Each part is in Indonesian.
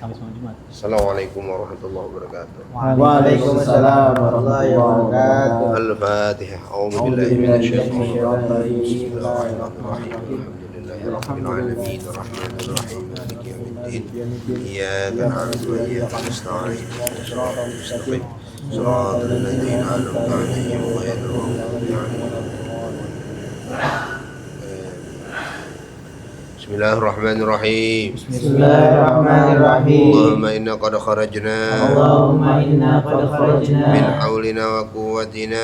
Assalamualaikum warahmatullahi wabarakatuh. Waalaikumsalam warahmatullahi wabarakatuh. Al-Fatihah. A'udzu billahi minasyaitonir rajim. Bismillahirrahmanirrahim. Alhamdulillahirabbil alamin, arrahmanir rahim, maliki yaumiddin. Iyyaka na'budu wa iyyaka nasta'in. Shiratal mustaqim. Shiratal ladzina an'amta 'alaihim ghairil maghdubi 'alaihim waladdallin. Bismillahirrahmanirrahim. Bismillahirrahmanirrahim. Allahumma inna qad kharajna min haulina wa quwwatina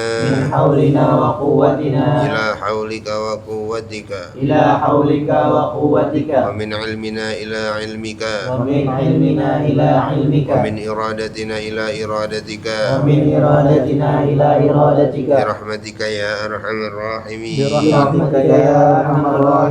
ila haulika wa quwwatika wa min ilmina ila ilmika wa min iradatina ila iradatika bi rahmatika ya arhamar rahimin.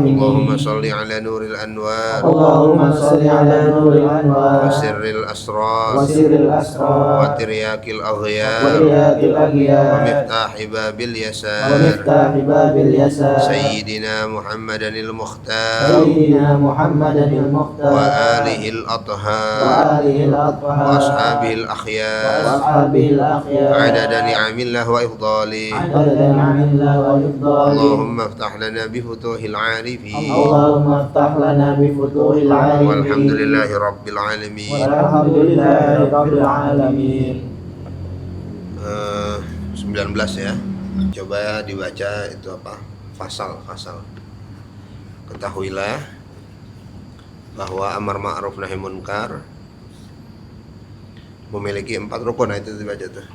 Allahumma salli ala nuril anwar Allahumma salli ala nuril wa anwar sirril asrar wa sirril asrar wa tiryakil wa aghyar riyatil wa aghyar miftahi babil wa yasar miftahi babil yasar Sayyidina Muhammadanil Mukhtar Sayyidina Muhammadanil wa Mukhtar alihil wa athhar alihil wa athhar ashabil wa akhyar ashabil akhyar adada ni'amillah wa ifdalih. adada ni'amillah wa ifdalih. Allahumma aftah lana bi futuhil arifin Allahumma aftah lana bi futuhil arifin. walhamdulillahi rabbil alamin. Walhamdulillahi rabbil alamin. 19 ya. Coba dibaca itu apa? Fasal. Ketahuilah bahwa amar ma'ruf nahi munkar memiliki 4 rukun. Nah, itu dibaca tuh.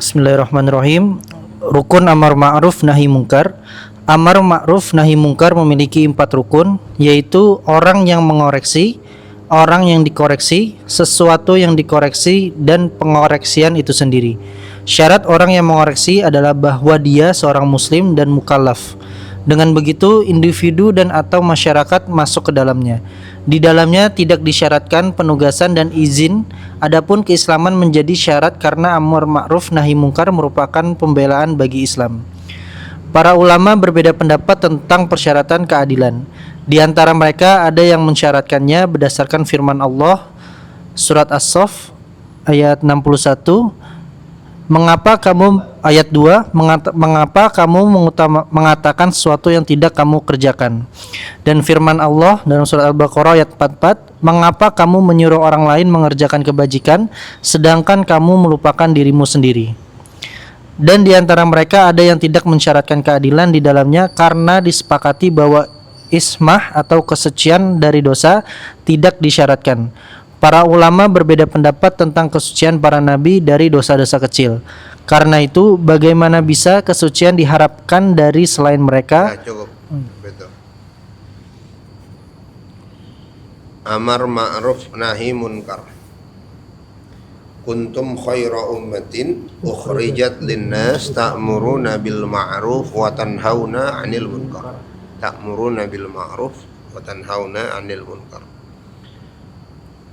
Bismillahirrahmanirrahim. Rukun amar ma'ruf nahi mungkar. Amar ma'ruf nahi mungkar memiliki 4 rukun, yaitu orang yang mengoreksi, orang yang dikoreksi, sesuatu yang dikoreksi, dan pengoreksian itu sendiri. Syarat orang yang mengoreksi adalah bahwa dia seorang muslim dan mukallaf. Dengan begitu individu dan atau masyarakat masuk ke dalamnya. Di dalamnya tidak disyaratkan penugasan dan izin. Adapun keislaman menjadi syarat karena amar ma'ruf nahi mungkar merupakan pembelaan bagi Islam. Para ulama berbeda pendapat tentang persyaratan keadilan. Di antara mereka ada yang mensyaratkannya berdasarkan firman Allah surat As-Saff ayat 61. Mengapa kamu ayat 2 mengapa kamu mengatakan sesuatu yang tidak kamu kerjakan? Dan firman Allah dalam surat Al-Baqarah ayat 44, mengapa kamu menyuruh orang lain mengerjakan kebajikan sedangkan kamu melupakan dirimu sendiri? Dan di antara mereka ada yang tidak mensyaratkan keadilan di dalamnya karena disepakati bahwa ismah atau kesucian dari dosa tidak disyaratkan. Para ulama berbeda pendapat tentang kesucian para nabi dari dosa-dosa kecil. Karena itu, bagaimana bisa kesucian diharapkan dari selain mereka? Nah, cukup. Betul. Amar ma'ruf nahi munkar. Kuntum khaira ummatin ukhrijat linnas ta'muruna bil ma'ruf wa tanhauna 'anil munkar. Ta'muruna bil ma'ruf wa tanhauna 'anil munkar.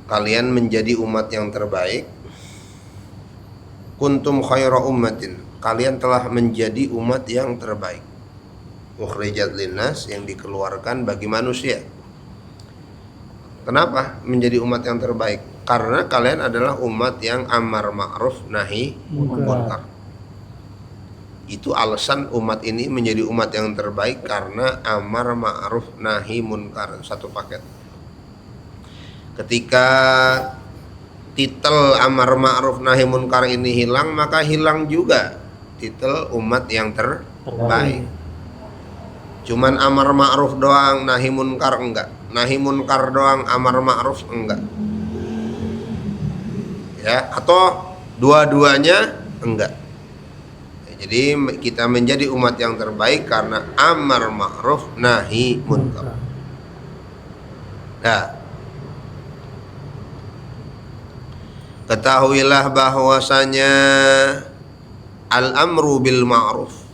Kalian menjadi umat yang terbaik. Kuntum khaira ummatin. Kalian telah menjadi umat yang terbaik. Ukhrijat linnas, yang dikeluarkan bagi manusia. Kenapa menjadi umat yang terbaik? Karena kalian adalah umat yang amar ma'ruf nahi munkar. Itu alasan umat ini menjadi umat yang terbaik, karena amar ma'ruf nahi munkar, satu paket. Ketika titel amar ma'ruf nahi munkar ini hilang, maka hilang juga titel umat yang terbaik. Cuman amar ma'ruf doang, nahi munkar enggak. Nahi munkar doang, amar ma'ruf enggak. Ya, atau dua-duanya enggak. Jadi kita menjadi umat yang terbaik karena amar ma'ruf nahi munkar. Nah, ketahuilah bahwasanya al-amru bil ma'ruf,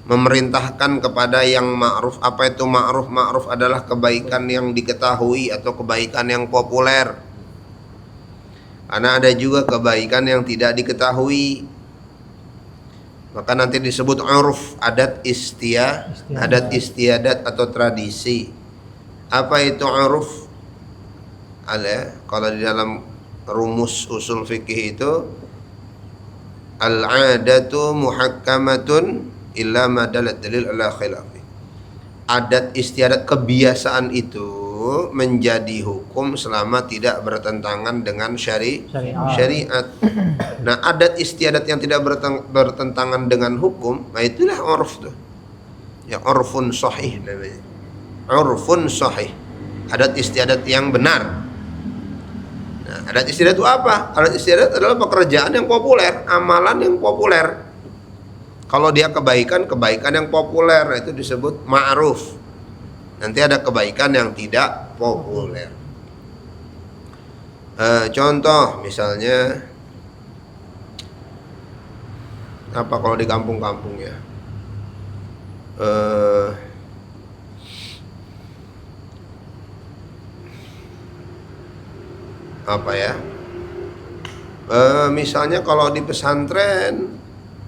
memerintahkan kepada yang ma'ruf. Apa itu ma'ruf? Ma'ruf adalah kebaikan yang diketahui atau kebaikan yang populer. Karena ada juga kebaikan yang tidak diketahui. Maka nanti disebut uruf, adat istiadat atau tradisi. Apa itu uruf? Ada kalau di dalam rumus usul fikih itu al-'adatu muhakkamatun illa ma dalat dalil ala khilafi. Adat istiadat kebiasaan itu menjadi hukum selama tidak bertentangan dengan syariat. Nah, adat istiadat yang tidak bertentangan dengan hukum, nah itulah urf tuh. Ya, urfun sahih namanya. Urfun sahih. Adat istiadat yang benar. Nah, adat istiadat itu apa? Adat istiadat adalah pekerjaan yang populer, amalan yang populer. Kalau dia kebaikan yang populer, nah itu disebut ma'ruf. Nanti ada kebaikan yang tidak populer. Contoh misalnya apa kalau di kampung-kampung ya? Apa ya? Misalnya kalau di pesantren,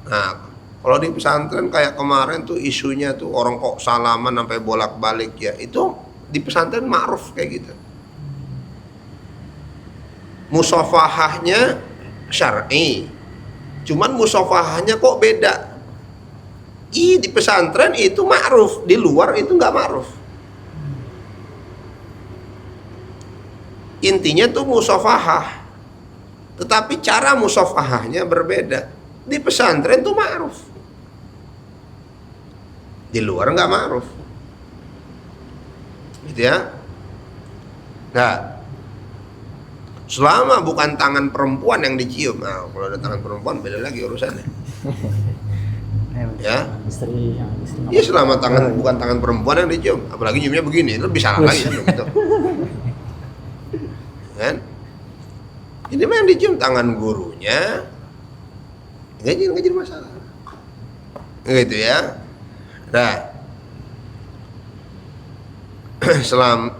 nah kalau di pesantren kayak kemarin tuh isunya tuh orang kok salaman sampai bolak-balik ya, itu di pesantren ma'ruf kayak gitu. Musafahahnya syar'i, cuman musafahahnya kok beda. Di pesantren itu ma'ruf, di luar itu nggak ma'ruf. Intinya tuh musafahah, tetapi cara musafahahnya berbeda. Di pesantren tuh ma'ruf, di luar nggak ma'ruf, gitu ya. Nah, selama bukan tangan perempuan yang dicium, nah kalau ada tangan perempuan beda lagi urusannya. Ya, iya selama bukan tangan perempuan yang dicium, apalagi nyiumnya begini, lebih salah lagi kan gitu. Kan? Ini mah yang dicium tangan gurunya, nggak jadi masalah, gitu ya. Nah,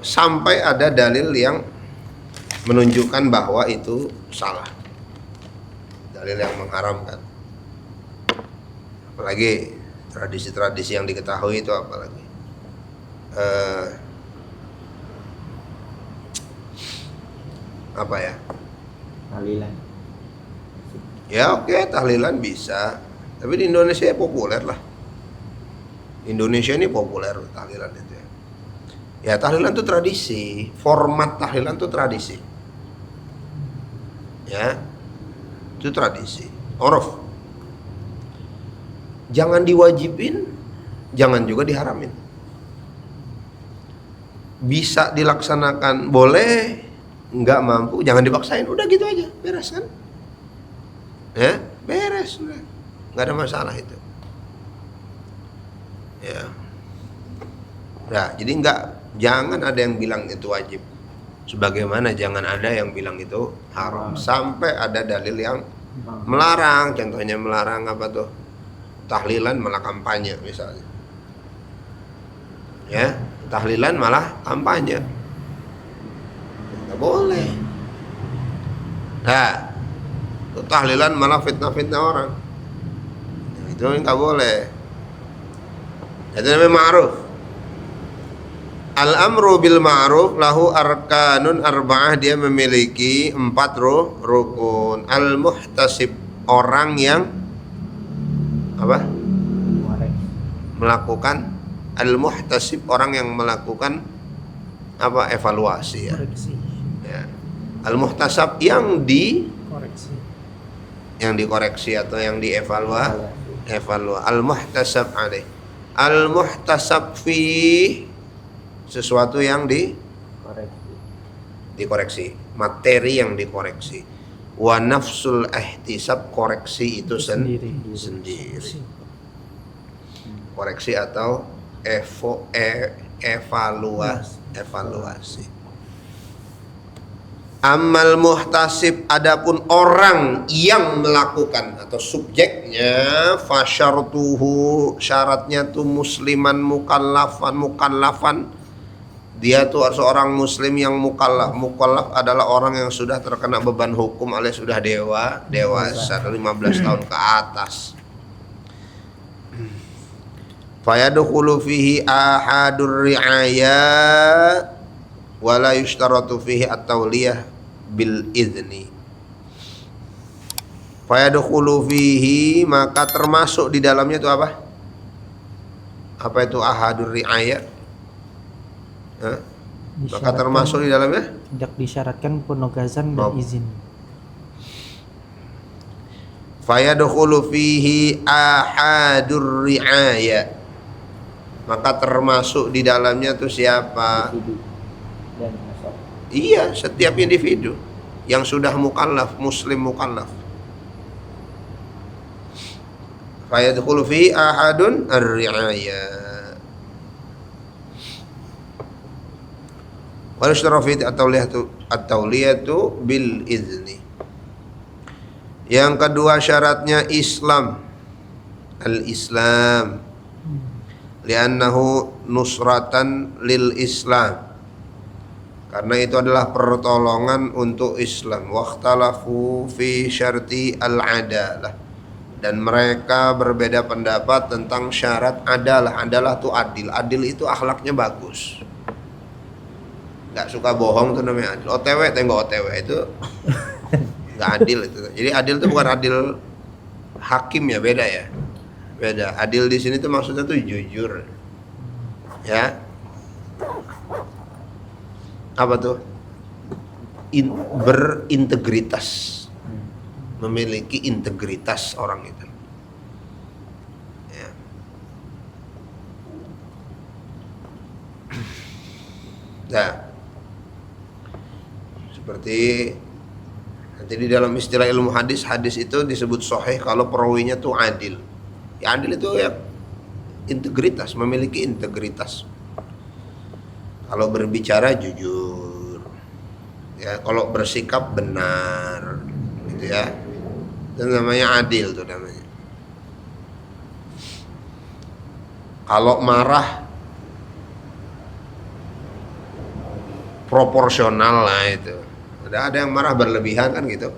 sampai ada dalil yang menunjukkan bahwa itu salah, dalil yang mengharamkan. Apalagi tradisi-tradisi yang diketahui itu apalagi apa ya? Tahlilan. Ya oke, tahlilan bisa, tapi di Indonesia ya populer lah. Indonesia ini populer tahlilan itu ya. Ya tahlilan itu tradisi, format tahlilan itu tradisi. Ya, itu tradisi, uruf. Jangan diwajibin, jangan juga diharamin. Bisa dilaksanakan boleh, nggak mampu jangan dipaksain, udah gitu aja, beres kan? Ya, beres udah, nggak ada masalah itu. Ya, nah jadi jangan ada yang bilang itu wajib, sebagaimana jangan ada yang bilang itu haram, sampai ada dalil yang melarang. Contohnya melarang apa tuh? Tahlilan malah kampanye misalnya, ya tahlilan malah kampanye, nggak boleh. Nah, tahlilan malah fitnah orang, itu nggak boleh. Itu namanya ma'ruf. Al-amru bil ma'ruf lahu arkanun arba'ah, dia memiliki 4 rukun. Al-muhtasib, orang yang apa? Melakukan. Al-muhtasib, orang yang melakukan apa? Evaluasi ya. Ya. Al-muhtasab yang dikoreksi atau yang dievaluasi. Al-muhtasab alaih. Al-muhtasab fi, sesuatu yang dikoreksi, materi yang dikoreksi. Wa nafsul ihtisab, koreksi itu sendiri. Koreksi atau evaluasi. Amal muhtasib, adapun orang yang melakukan atau subjeknya, fasyartuhu, syaratnya tuh musliman mukallafan, dia tuh seorang muslim yang mukallaf adalah orang yang sudah terkena beban hukum alias sudah dewasa 15 tahun ke atas. Fayadkhulu fihi ahadur ri'ayat, wala yushtaratu fihi at-tauliyah bil idzni. Fayadkhulu fihi, maka termasuk di dalamnya itu apa? Apa itu ahadur ri'ayah? Maka termasuk di dalamnya tidak disyaratkan penogazan dan izin. Fayadkhulu fihi ahadur ri'ayah, maka termasuk di dalamnya tuh siapa? Dan nasab. Iya, setiap individu yang sudah mukallaf, muslim mukallaf. Fayadkhulu fihi ahadun ar-ri'ayah. Wa yushtara fihi at-tauliyatu bil izni. Yang kedua syaratnya Islam. Al-Islam. Li'annahu nusratan lil Islam. Karena itu adalah pertolongan untuk Islam. Wakhtalafu fi syarti al-adalah. Dan mereka berbeda pendapat tentang syarat adalah. Adalah itu adil. Adil itu akhlaknya bagus. Gak suka bohong itu namanya adil. OTW tengok OTW itu gak adil itu. Jadi adil itu bukan adil hakim ya, beda ya. Beda. Adil di sini tuh maksudnya tuh jujur. Ya. Apa tuh? Berintegritas. Memiliki integritas orang itu. Ya. Nah, seperti nanti di dalam istilah ilmu hadis, hadis itu disebut sahih kalau perawinya tuh adil. Ya adil itu ya integritas, memiliki integritas. Kalau berbicara jujur, ya kalau bersikap benar, gitu ya. Itu namanya adil tuh namanya. Kalau marah proporsional lah itu. Ada yang marah berlebihan kan gitu.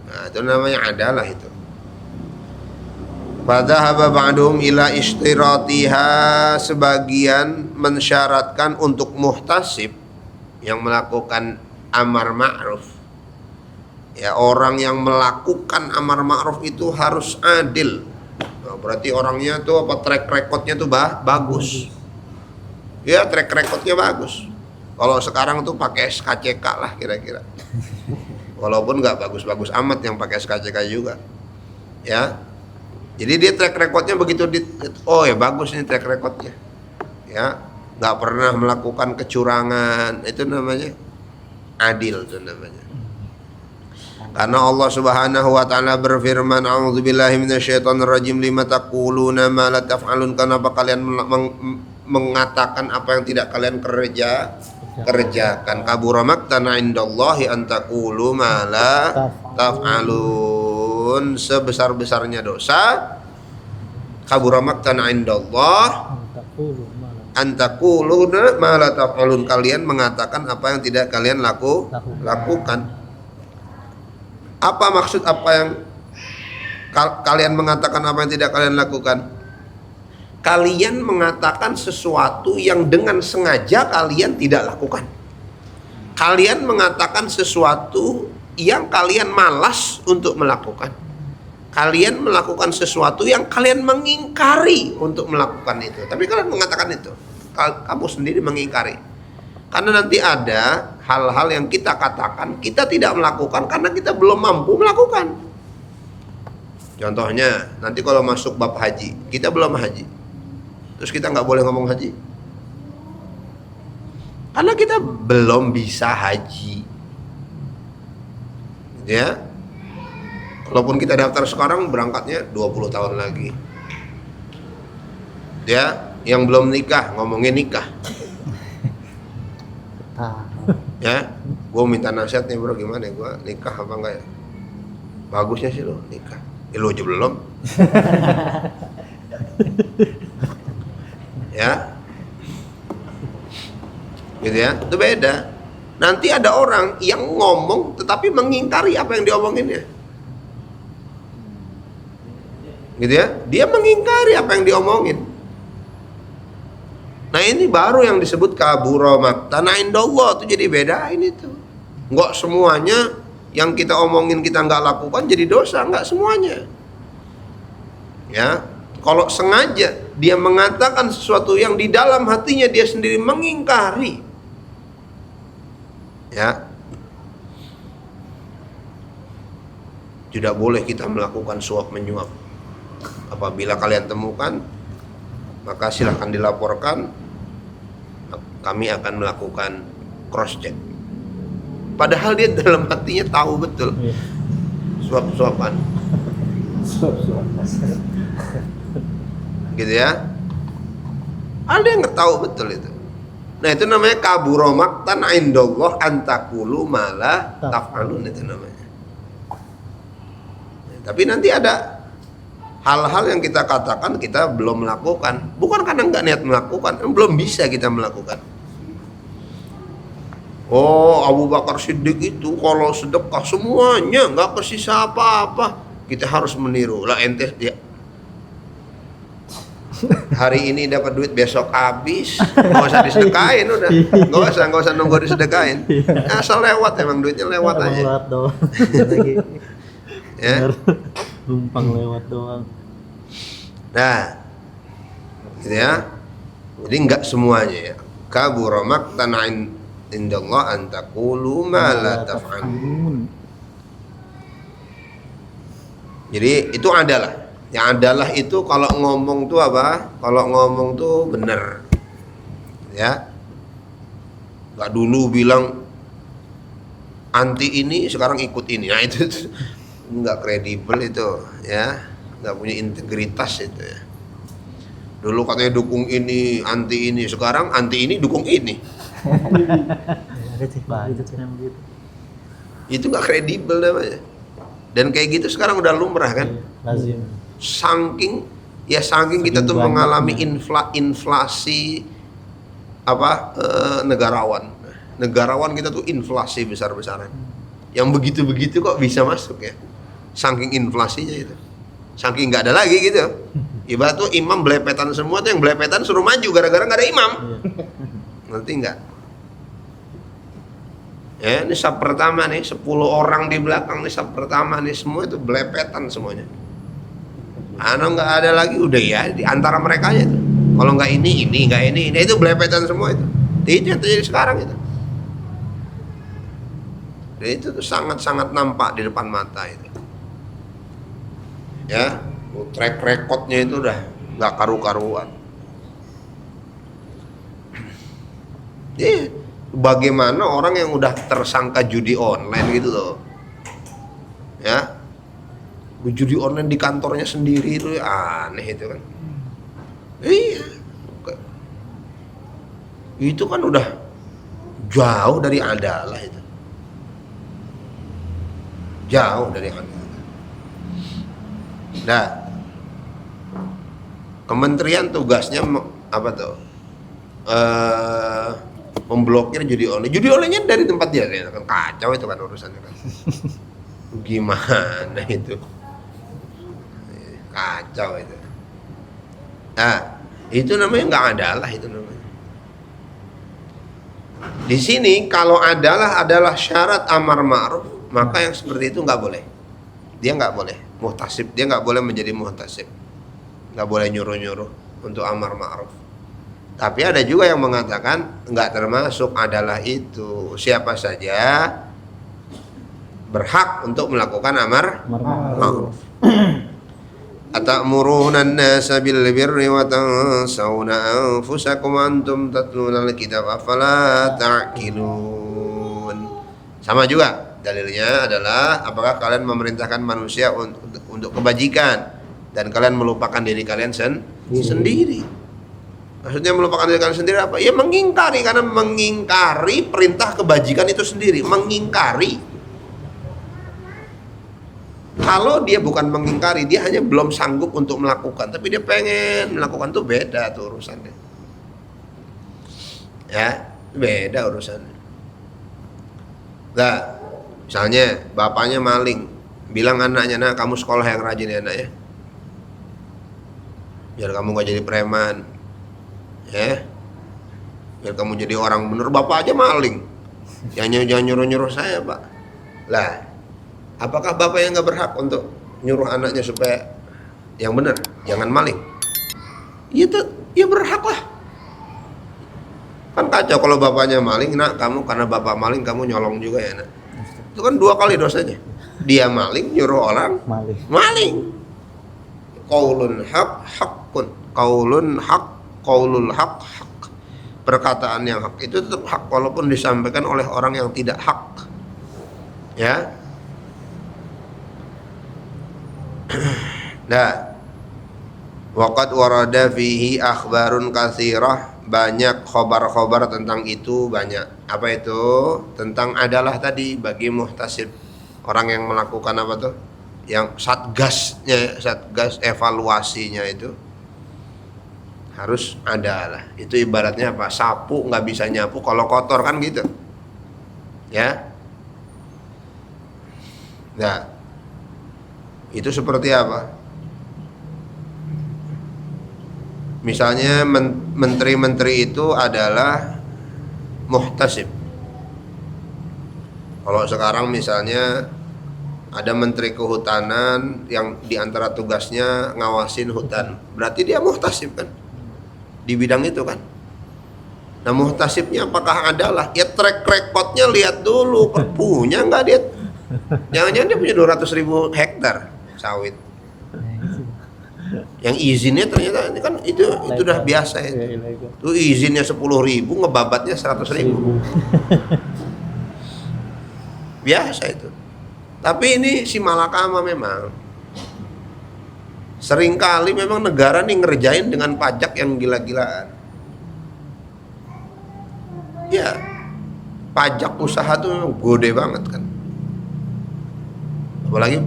Nah, itu namanya adalah itu. Fadhahaba ba'duhum ila ishtiratiha, sebagian mensyaratkan untuk muhtasib yang melakukan amar ma'ruf. Ya, orang yang melakukan amar ma'ruf itu harus adil. Nah, berarti orangnya tuh apa, track recordnya tuh bagus. Ya, track recordnya bagus. Kalau sekarang tuh pakai SKCK lah kira-kira. Walaupun nggak bagus-bagus amat yang pakai SKCK juga. Ya. Jadi dia track recordnya begitu oh ya bagus nih track recordnya. Ya, nggak pernah melakukan kecurangan. Itu namanya adil itu namanya. Karena Allah Subhanahu wa taala berfirman, "A'udzubillahi minasyaitonirrajim, lima taquluna ma la taf'alun." Kenapa kalian mengatakan apa yang tidak kalian kerjakan? Kabura maqtan 'indallahi an taqulu ma la taf'alun. Sebesar-besarnya dosa, kabura maqtan 'indallah an taqulu ma la taf'alun. Kalian mengatakan apa yang tidak kalian lakukan. Apa maksud apa yang kalian mengatakan apa yang tidak kalian lakukan? Kalian mengatakan sesuatu yang dengan sengaja kalian tidak lakukan. Kalian mengatakan sesuatu yang kalian malas untuk melakukan. Kalian melakukan sesuatu yang kalian mengingkari untuk melakukan itu. Tapi kalian mengatakan itu. Kamu sendiri mengingkari. Karena nanti ada hal-hal yang kita katakan kita tidak melakukan karena kita belum mampu melakukan. Contohnya, nanti kalau masuk bab haji, kita belum haji, terus kita nggak boleh ngomong haji karena kita belum bisa haji. Ya, walaupun kita daftar sekarang, berangkatnya 20 tahun lagi. Ya, yang belum nikah ngomongin nikah. Ya, gue minta nasihat nih bro, gimana gue nikah apa enggak ya? Bagusnya sih lo nikah, lo aja belum. Ya, gitu ya, itu beda. Nanti ada orang yang ngomong tetapi mengingkari apa yang diomonginnya, gitu ya, dia mengingkari apa yang diomongin. Nah ini baru yang disebut kabura maqtan indallah, itu jadi bedain itu. Enggak semuanya yang kita omongin kita nggak lakukan jadi dosa, nggak semuanya. Ya, kalau sengaja dia mengatakan sesuatu yang di dalam hatinya dia sendiri mengingkari, ya, tidak boleh kita melakukan suap menyuap. Apabila kalian temukan, maka silahkan dilaporkan. Kami akan melakukan cross check. Padahal dia dalam hatinya tahu betul suap-suapan, gitu ya. Ada yang nggak tahu betul itu. Nah itu namanya kabura maqtan indallah antakulu malah taf'alun, itu namanya. Tapi nanti ada hal-hal yang kita katakan kita belum melakukan, bukan karena nggak niat melakukan, belum bisa kita melakukan. Oh, Abu Bakar Siddiq itu kalau sedekah semuanya nggak kesisa apa-apa, kita harus meniru lah. Ente ya, hari ini dapat duit besok habis, nggak usah disedekain, udah nggak usah nunggu disedekain, asal lewat, emang duitnya lewat aja. Lewat doang. Ya. Numpang lewat doang. Nah, gitu ya. Jadi nggak semuanya ya. Kabura maqtan indallah an taqulu ma la taf'alun. Jadi itu adalah. Yang adalah itu kalau ngomong tuh apa? Kalau ngomong tuh bener. Ya. Nggak dulu bilang anti ini sekarang ikut ini. Nah itu nggak kredibel itu, ya. Nggak punya integritas itu ya. Dulu katanya dukung ini, anti ini, sekarang anti ini dukung ini. Itu nggak kredibel namanya. Dan kayak gitu sekarang udah lumrah kan. Lazim. Saking kita tuh mengalami inflasi apa negarawan. Negarawan kita tuh inflasi besar-besaran. Yang begitu-begitu kok bisa masuk ya. Saking inflasinya itu. Saking nggak ada lagi gitu. Ibarat tuh imam belepetan semua, tuh yang belepetan suruh maju gara-gara nggak ada imam. Ngerti nggak? Ya, ini sab pertama nih, 10 orang di belakang nih, sab pertama nih, semua itu belepetan semuanya. Nggak ada lagi, udah ya di antara mereka aja tuh. Kalau nggak ini, nggak ini, itu belepetan semua itu. Itu yang terjadi sekarang itu. Dan itu tuh sangat-sangat nampak di depan mata itu. Ya, track recordnya itu udah nggak karu-karuan. Jadi bagaimana orang yang udah tersangka judi online gitu loh, ya, judi online di kantornya sendiri itu aneh itu kan. Iya, itu kan udah jauh dari adalah itu, jauh dari adalah. Nah, kementerian tugasnya apa tuh? Memblokir judi online. Judi online-nya dari tempat dia kan kacau itu kan urusannya kan. Gimana itu? Kacau itu. Nah, itu namanya nggak adalah itu namanya. Di sini kalau adalah syarat amar ma'ruf, maka yang seperti itu nggak boleh. Dia nggak boleh muhtasib, dia nggak boleh menjadi muhtasib, nggak boleh nyuruh-nyuruh untuk amar ma'ruf. Tapi ada juga yang mengatakan nggak termasuk adalah itu, siapa saja berhak untuk melakukan amar ma'ruf. Atamuruna an-nasa bil birri wa tansawna anfusakum antum tatluna al-kitab afala ta'qilun. Sama juga dalilnya adalah apakah kalian memerintahkan manusia untuk kebajikan dan kalian melupakan diri kalian sendiri. Maksudnya melupakan diri kalian sendiri apa? Ya mengingkari, karena mengingkari perintah kebajikan itu sendiri, mengingkari. Kalau dia bukan mengingkari, dia hanya belum sanggup untuk melakukan, tapi dia pengen melakukan, tuh beda tuh urusannya. Ya, beda urusannya. Nah, misalnya bapaknya maling, bilang anaknya, "Nah, kamu sekolah yang rajin ya, Nak ya. Biar kamu gak jadi preman." Ya. biar kamu jadi orang bener. Bapak aja maling, jangan nyuruh saya Pak. Lah, apakah bapak yang nggak berhak untuk nyuruh anaknya supaya yang benar, jangan maling? Ya berhak lah. Kan kacau kalau bapaknya maling, nak kamu karena bapak maling kamu nyolong juga ya nak. Itu kan 2 kali dosanya. Dia maling, nyuruh orang maling. Qaulun haq haqqun. Qaulun haq, qaulul haq haq. Perkataan yang hak itu tetap hak walaupun disampaikan oleh orang yang tidak hak. Ya. Nah, waqad warada fihi akhbarun katsirah, banyak khobar-khobar tentang itu, banyak. Apa itu? Tentang adalah tadi bagi muhtasib, orang yang melakukan apa tuh? Yang satgas evaluasinya itu harus adalah. Itu ibaratnya apa? Sapu nggak bisa nyapu kalau kotor kan gitu. Ya. Nah, itu seperti apa? Misalnya menteri-menteri itu adalah muhtasib. Kalau sekarang misalnya ada menteri kehutanan yang diantara tugasnya ngawasin hutan, berarti dia muhtasib kan? Di bidang itu kan? Nah muhtasibnya apakah adalah? Ya track recordnya lihat dulu, punya nggak dia? Jangan-jangan dia punya 200.000 hektar sawit. Yang izinnya ternyata ini kan itu udah biasa itu. Itu izinnya 10.000, ngebabatnya 100.000. Biasa itu. Tapi ini si malakama memang seringkali memang negara nih ngerjain dengan pajak yang gila-gilaan. Ya, pajak usaha tuh memang gede banget kan. Apalagi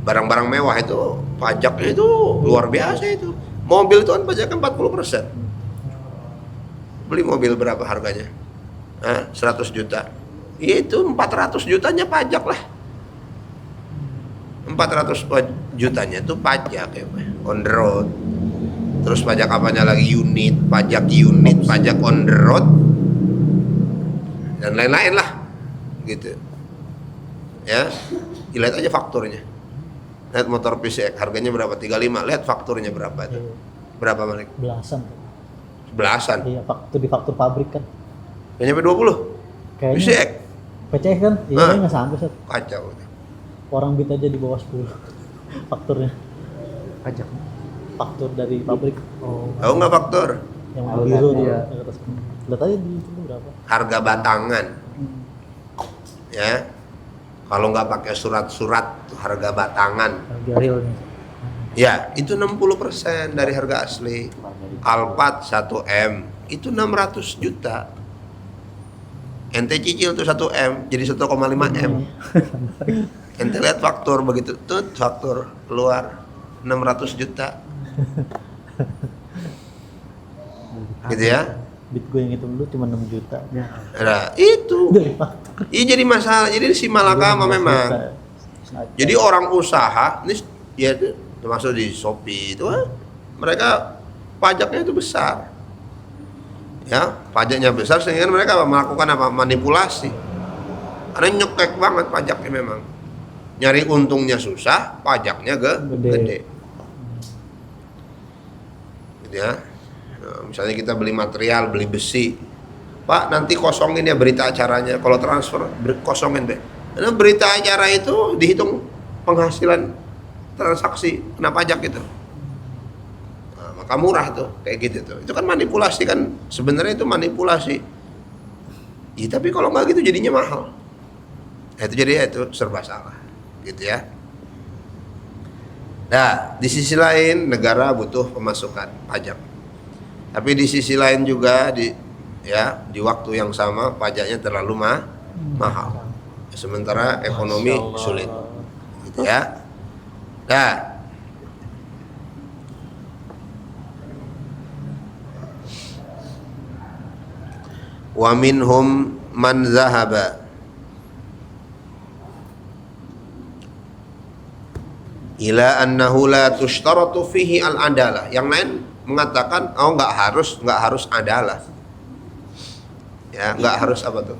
barang-barang mewah itu pajaknya itu luar biasa itu. Mobil itu kan pajaknya 40%. Beli mobil berapa harganya? 100 juta. Itu 400 jutanya pajak lah. 400 jutanya itu pajak ya, on the road. Terus pajak apanya lagi? Pajak unit, pajak on the road, dan lain-lain lah, gitu. Ya, lihat aja fakturnya. Lihat motor PCX harganya berapa? 35. Lihat fakturnya berapa itu? Berapa Malik? Belasan. Iya, di faktur pabrik kan. Yang nyampe 20. Kayaknya PCX. PCX kan? Iya, nggak sampai Set. Kacau. Orang bit aja di bawah 10 fakturnya. Pajak. Faktur dari pabrik. Tahu nggak faktur? Yang biru tuh. Iya. Yang atas. Lihat aja di itu berapa. Harga batangan. Ya. Kalau nggak pakai surat-surat harga batangan. Harga realnya. Ya, itu 60% dari harga asli. Alphard 1M itu 600 juta. Ente cicil tuh 1M jadi 1,5M. Ente lihat faktur begitu, tuh faktur keluar 600 juta. Gitu ya. Bit gue yang itu dulu cuma 6 juta. Nah, itu. Ini jadi masalah. Jadi si malakama memang. Jadi orang usaha, ini ya termasuk di Shopee itu, mereka pajaknya itu besar. Ya, pajaknya besar sehingga mereka melakukan apa? Manipulasi. Karena nyekek banget pajaknya memang. Nyari untungnya susah, pajaknya gede. Gitu ya. Nah, misalnya kita beli material, beli besi. Pak, nanti kosongin ya berita acaranya. Kalau transfer, kosongin deh. Karena berita acara itu dihitung penghasilan transaksi, kena pajak itu. Nah, maka murah tuh, kayak gitu tuh. Itu kan manipulasi kan, sebenarnya itu manipulasi. Ya, tapi kalau nggak gitu jadinya mahal. Nah, itu jadi itu serba salah, gitu ya. Nah, di sisi lain negara butuh pemasukan pajak. Tapi di sisi lain juga di waktu yang sama pajaknya terlalu mahal. Sementara ekonomi sulit. Gitu ya. Nah, wa minhum man zahaba ila annahu la tushtaratu fihi al-adalah. Yang lain mengatakan nggak harus adalah. Ya, nggak harus apa tuh?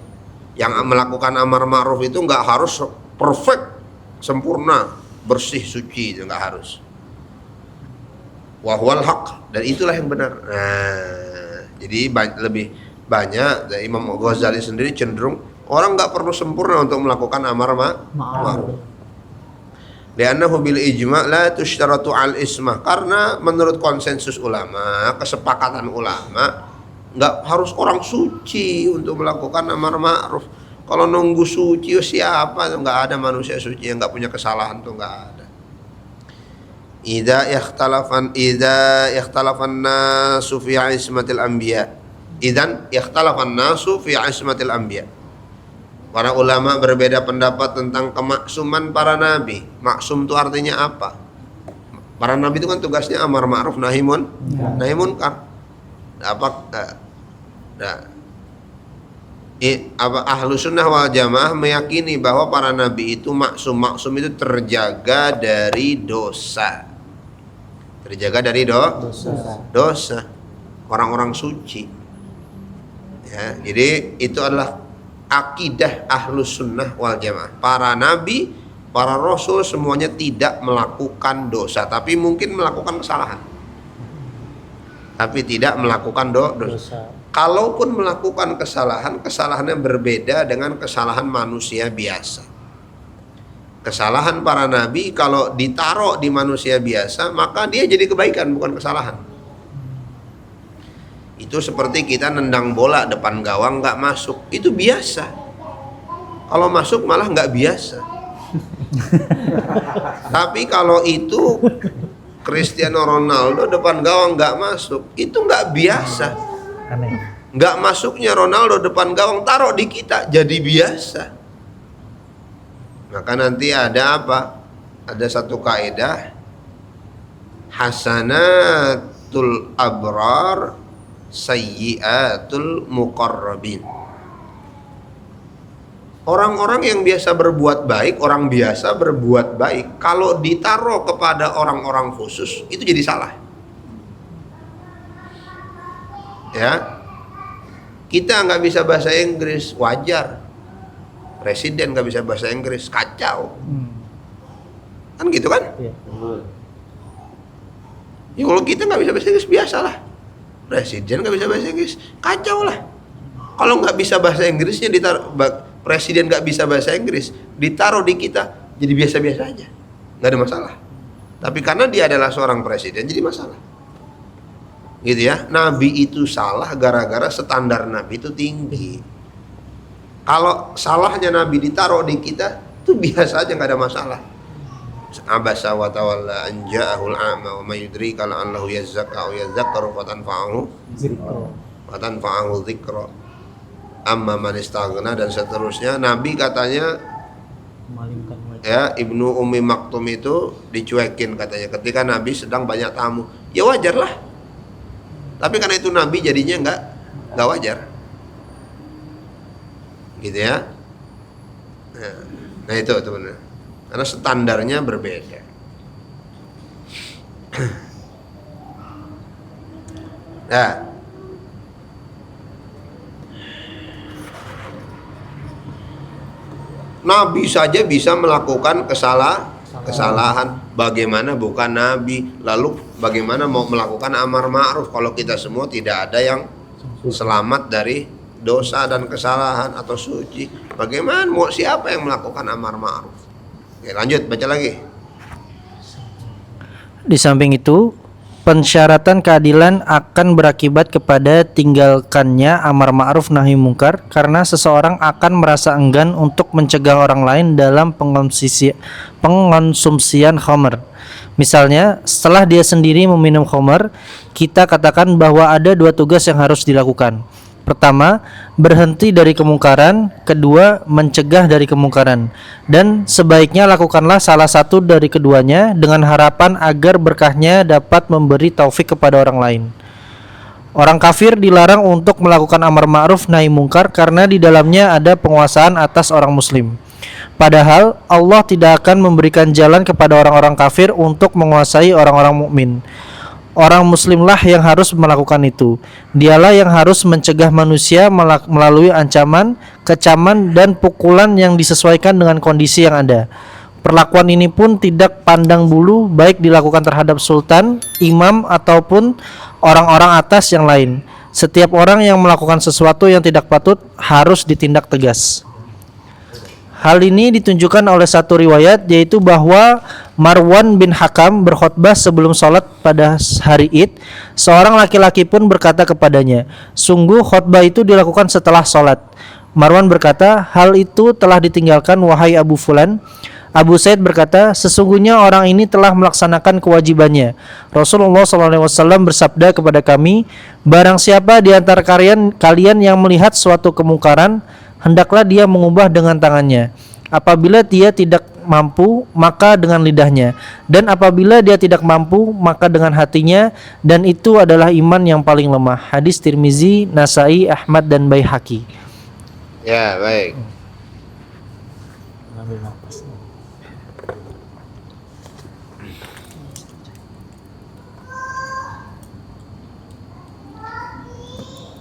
Yang melakukan amar ma'ruf itu nggak harus perfect, sempurna, bersih, suci, itu nggak harus. Wahwal haq, dan itulah yang benar. Nah, jadi lebih banyak dari Imam Ghazali sendiri cenderung orang nggak perlu sempurna untuk melakukan amar ma'ruf. Li'annahu bil ijma' la tushtaratu al ismah, karena menurut konsensus ulama, kesepakatan ulama, nggak harus orang suci untuk melakukan amar ma'ruf. Kalau nunggu suci siapa? Nggak ada manusia suci yang nggak punya kesalahan, tuh nggak ada. Idza ikhtalafan nasu fi ismatil anbiya. Idzan ikhtalafan nasu fi ismatil anbiya. Para ulama berbeda pendapat tentang kemaksuman para nabi. Maksum itu artinya apa? Para nabi itu kan tugasnya amar ma'ruf nahi munkar. Ahlu sunnah wal jamaah meyakini bahwa para nabi itu maksum itu terjaga dari dosa. Terjaga dari dosa. Orang-orang suci. Ya, jadi itu adalah akidah ahlu sunnah wal jamaah. Para nabi, para rasul semuanya tidak melakukan dosa, tapi mungkin melakukan kesalahan. Tapi tidak melakukan dosa. Kalaupun melakukan kesalahan, kesalahannya berbeda dengan kesalahan manusia biasa. Kesalahan para nabi kalau ditaruh di manusia biasa, maka dia jadi kebaikan, bukan kesalahan. Itu seperti kita nendang bola depan gawang nggak masuk, itu biasa. Kalau masuk malah nggak biasa. Tapi kalau itu Cristiano Ronaldo depan gawang nggak masuk, itu nggak biasa. Aneh. Nggak masuknya Ronaldo depan gawang taruh di kita jadi biasa. Maka nanti ada apa? Ada satu kaidah, hasanatul abrar sayyiatul muqarrabin. Orang-orang yang biasa berbuat baik, orang biasa berbuat baik, kalau ditaruh kepada orang-orang khusus, itu jadi salah. Ya, kita nggak bisa bahasa Inggris, wajar. Presiden nggak bisa bahasa Inggris, kacau. Kan gitu kan? Iya. Ya kalau kita nggak bisa bahasa Inggris, biasalah. Presiden nggak bisa bahasa Inggris, kacau lah. Kalau nggak bisa bahasa Inggrisnya presiden nggak bisa bahasa Inggris, ditaruh di kita, jadi biasa-biasa aja, nggak ada masalah. Tapi karena dia adalah seorang presiden, jadi masalah. Gitu ya. Nabi itu salah gara-gara standar Nabi itu tinggi. Kalau salahnya Nabi ditaruh di kita, itu biasa aja, nggak ada masalah. Abasa wa tawalla an ja'ahul a'ma wa may yudrika la'allahu yazakka aw yadhakkaru fatanfa'ahu dzikra. Amma man istaghna, dan seterusnya. Nabi katanya Memalingkan wajah. ya, Ibnu Ummi Maktum itu dicuekin katanya ketika Nabi sedang banyak tamu. Ya wajar lah. Tapi karena itu Nabi jadinya nggak wajar. Gitu ya. Nah itu benar. Karena standarnya berbeda. Nah, Nabi saja bisa melakukan kesalahan. Bagaimana bukan Nabi? Lalu bagaimana mau melakukan amar ma'ruf kalau kita semua tidak ada yang selamat dari dosa dan kesalahan atau suci? Bagaimana mau siapa yang melakukan amar ma'ruf? Oke, lanjut baca lagi. Di samping itu, pensyaratan keadilan akan berakibat kepada tinggalkannya amar ma'ruf nahi mungkar, karena seseorang akan merasa enggan untuk mencegah orang lain dalam pengonsumsian khamr. Misalnya, setelah dia sendiri meminum khamr, kita katakan bahwa ada dua tugas yang harus dilakukan. Pertama, berhenti dari kemungkaran. Kedua, mencegah dari kemungkaran. Dan sebaiknya lakukanlah salah satu dari keduanya dengan harapan agar berkahnya dapat memberi taufik kepada orang lain. Orang kafir dilarang untuk melakukan amar ma'ruf nahi mungkar karena di dalamnya ada penguasaan atas orang muslim. Padahal Allah tidak akan memberikan jalan kepada orang-orang kafir untuk menguasai orang-orang mukmin. Orang muslimlah yang harus melakukan itu. Dialah yang harus mencegah manusia melalui ancaman, kecaman, dan pukulan yang disesuaikan dengan kondisi yang ada. Perlakuan ini pun tidak pandang bulu, baik dilakukan terhadap sultan, imam, ataupun orang-orang atas yang lain. Setiap orang yang melakukan sesuatu yang tidak patut harus ditindak tegas. Hal ini ditunjukkan oleh satu riwayat, yaitu bahwa Marwan bin Hakam berkhutbah sebelum sholat pada hari Id. Seorang laki-laki pun berkata kepadanya, "Sungguh khutbah itu dilakukan setelah sholat." Marwan berkata, "Hal itu telah ditinggalkan, wahai Abu Fulan." Abu Said berkata, "Sesungguhnya orang ini telah melaksanakan kewajibannya." Rasulullah SAW bersabda kepada kami, "Barang siapa di antara kalian yang melihat suatu kemungkaran, hendaklah dia mengubah dengan tangannya. Apabila dia tidak mampu, maka dengan lidahnya, dan apabila dia tidak mampu, maka dengan hatinya, dan itu adalah iman yang paling lemah." Hadis Tirmizi, Nasai, Ahmad, dan Baihaqi. Ya, baik. Ambil nafas.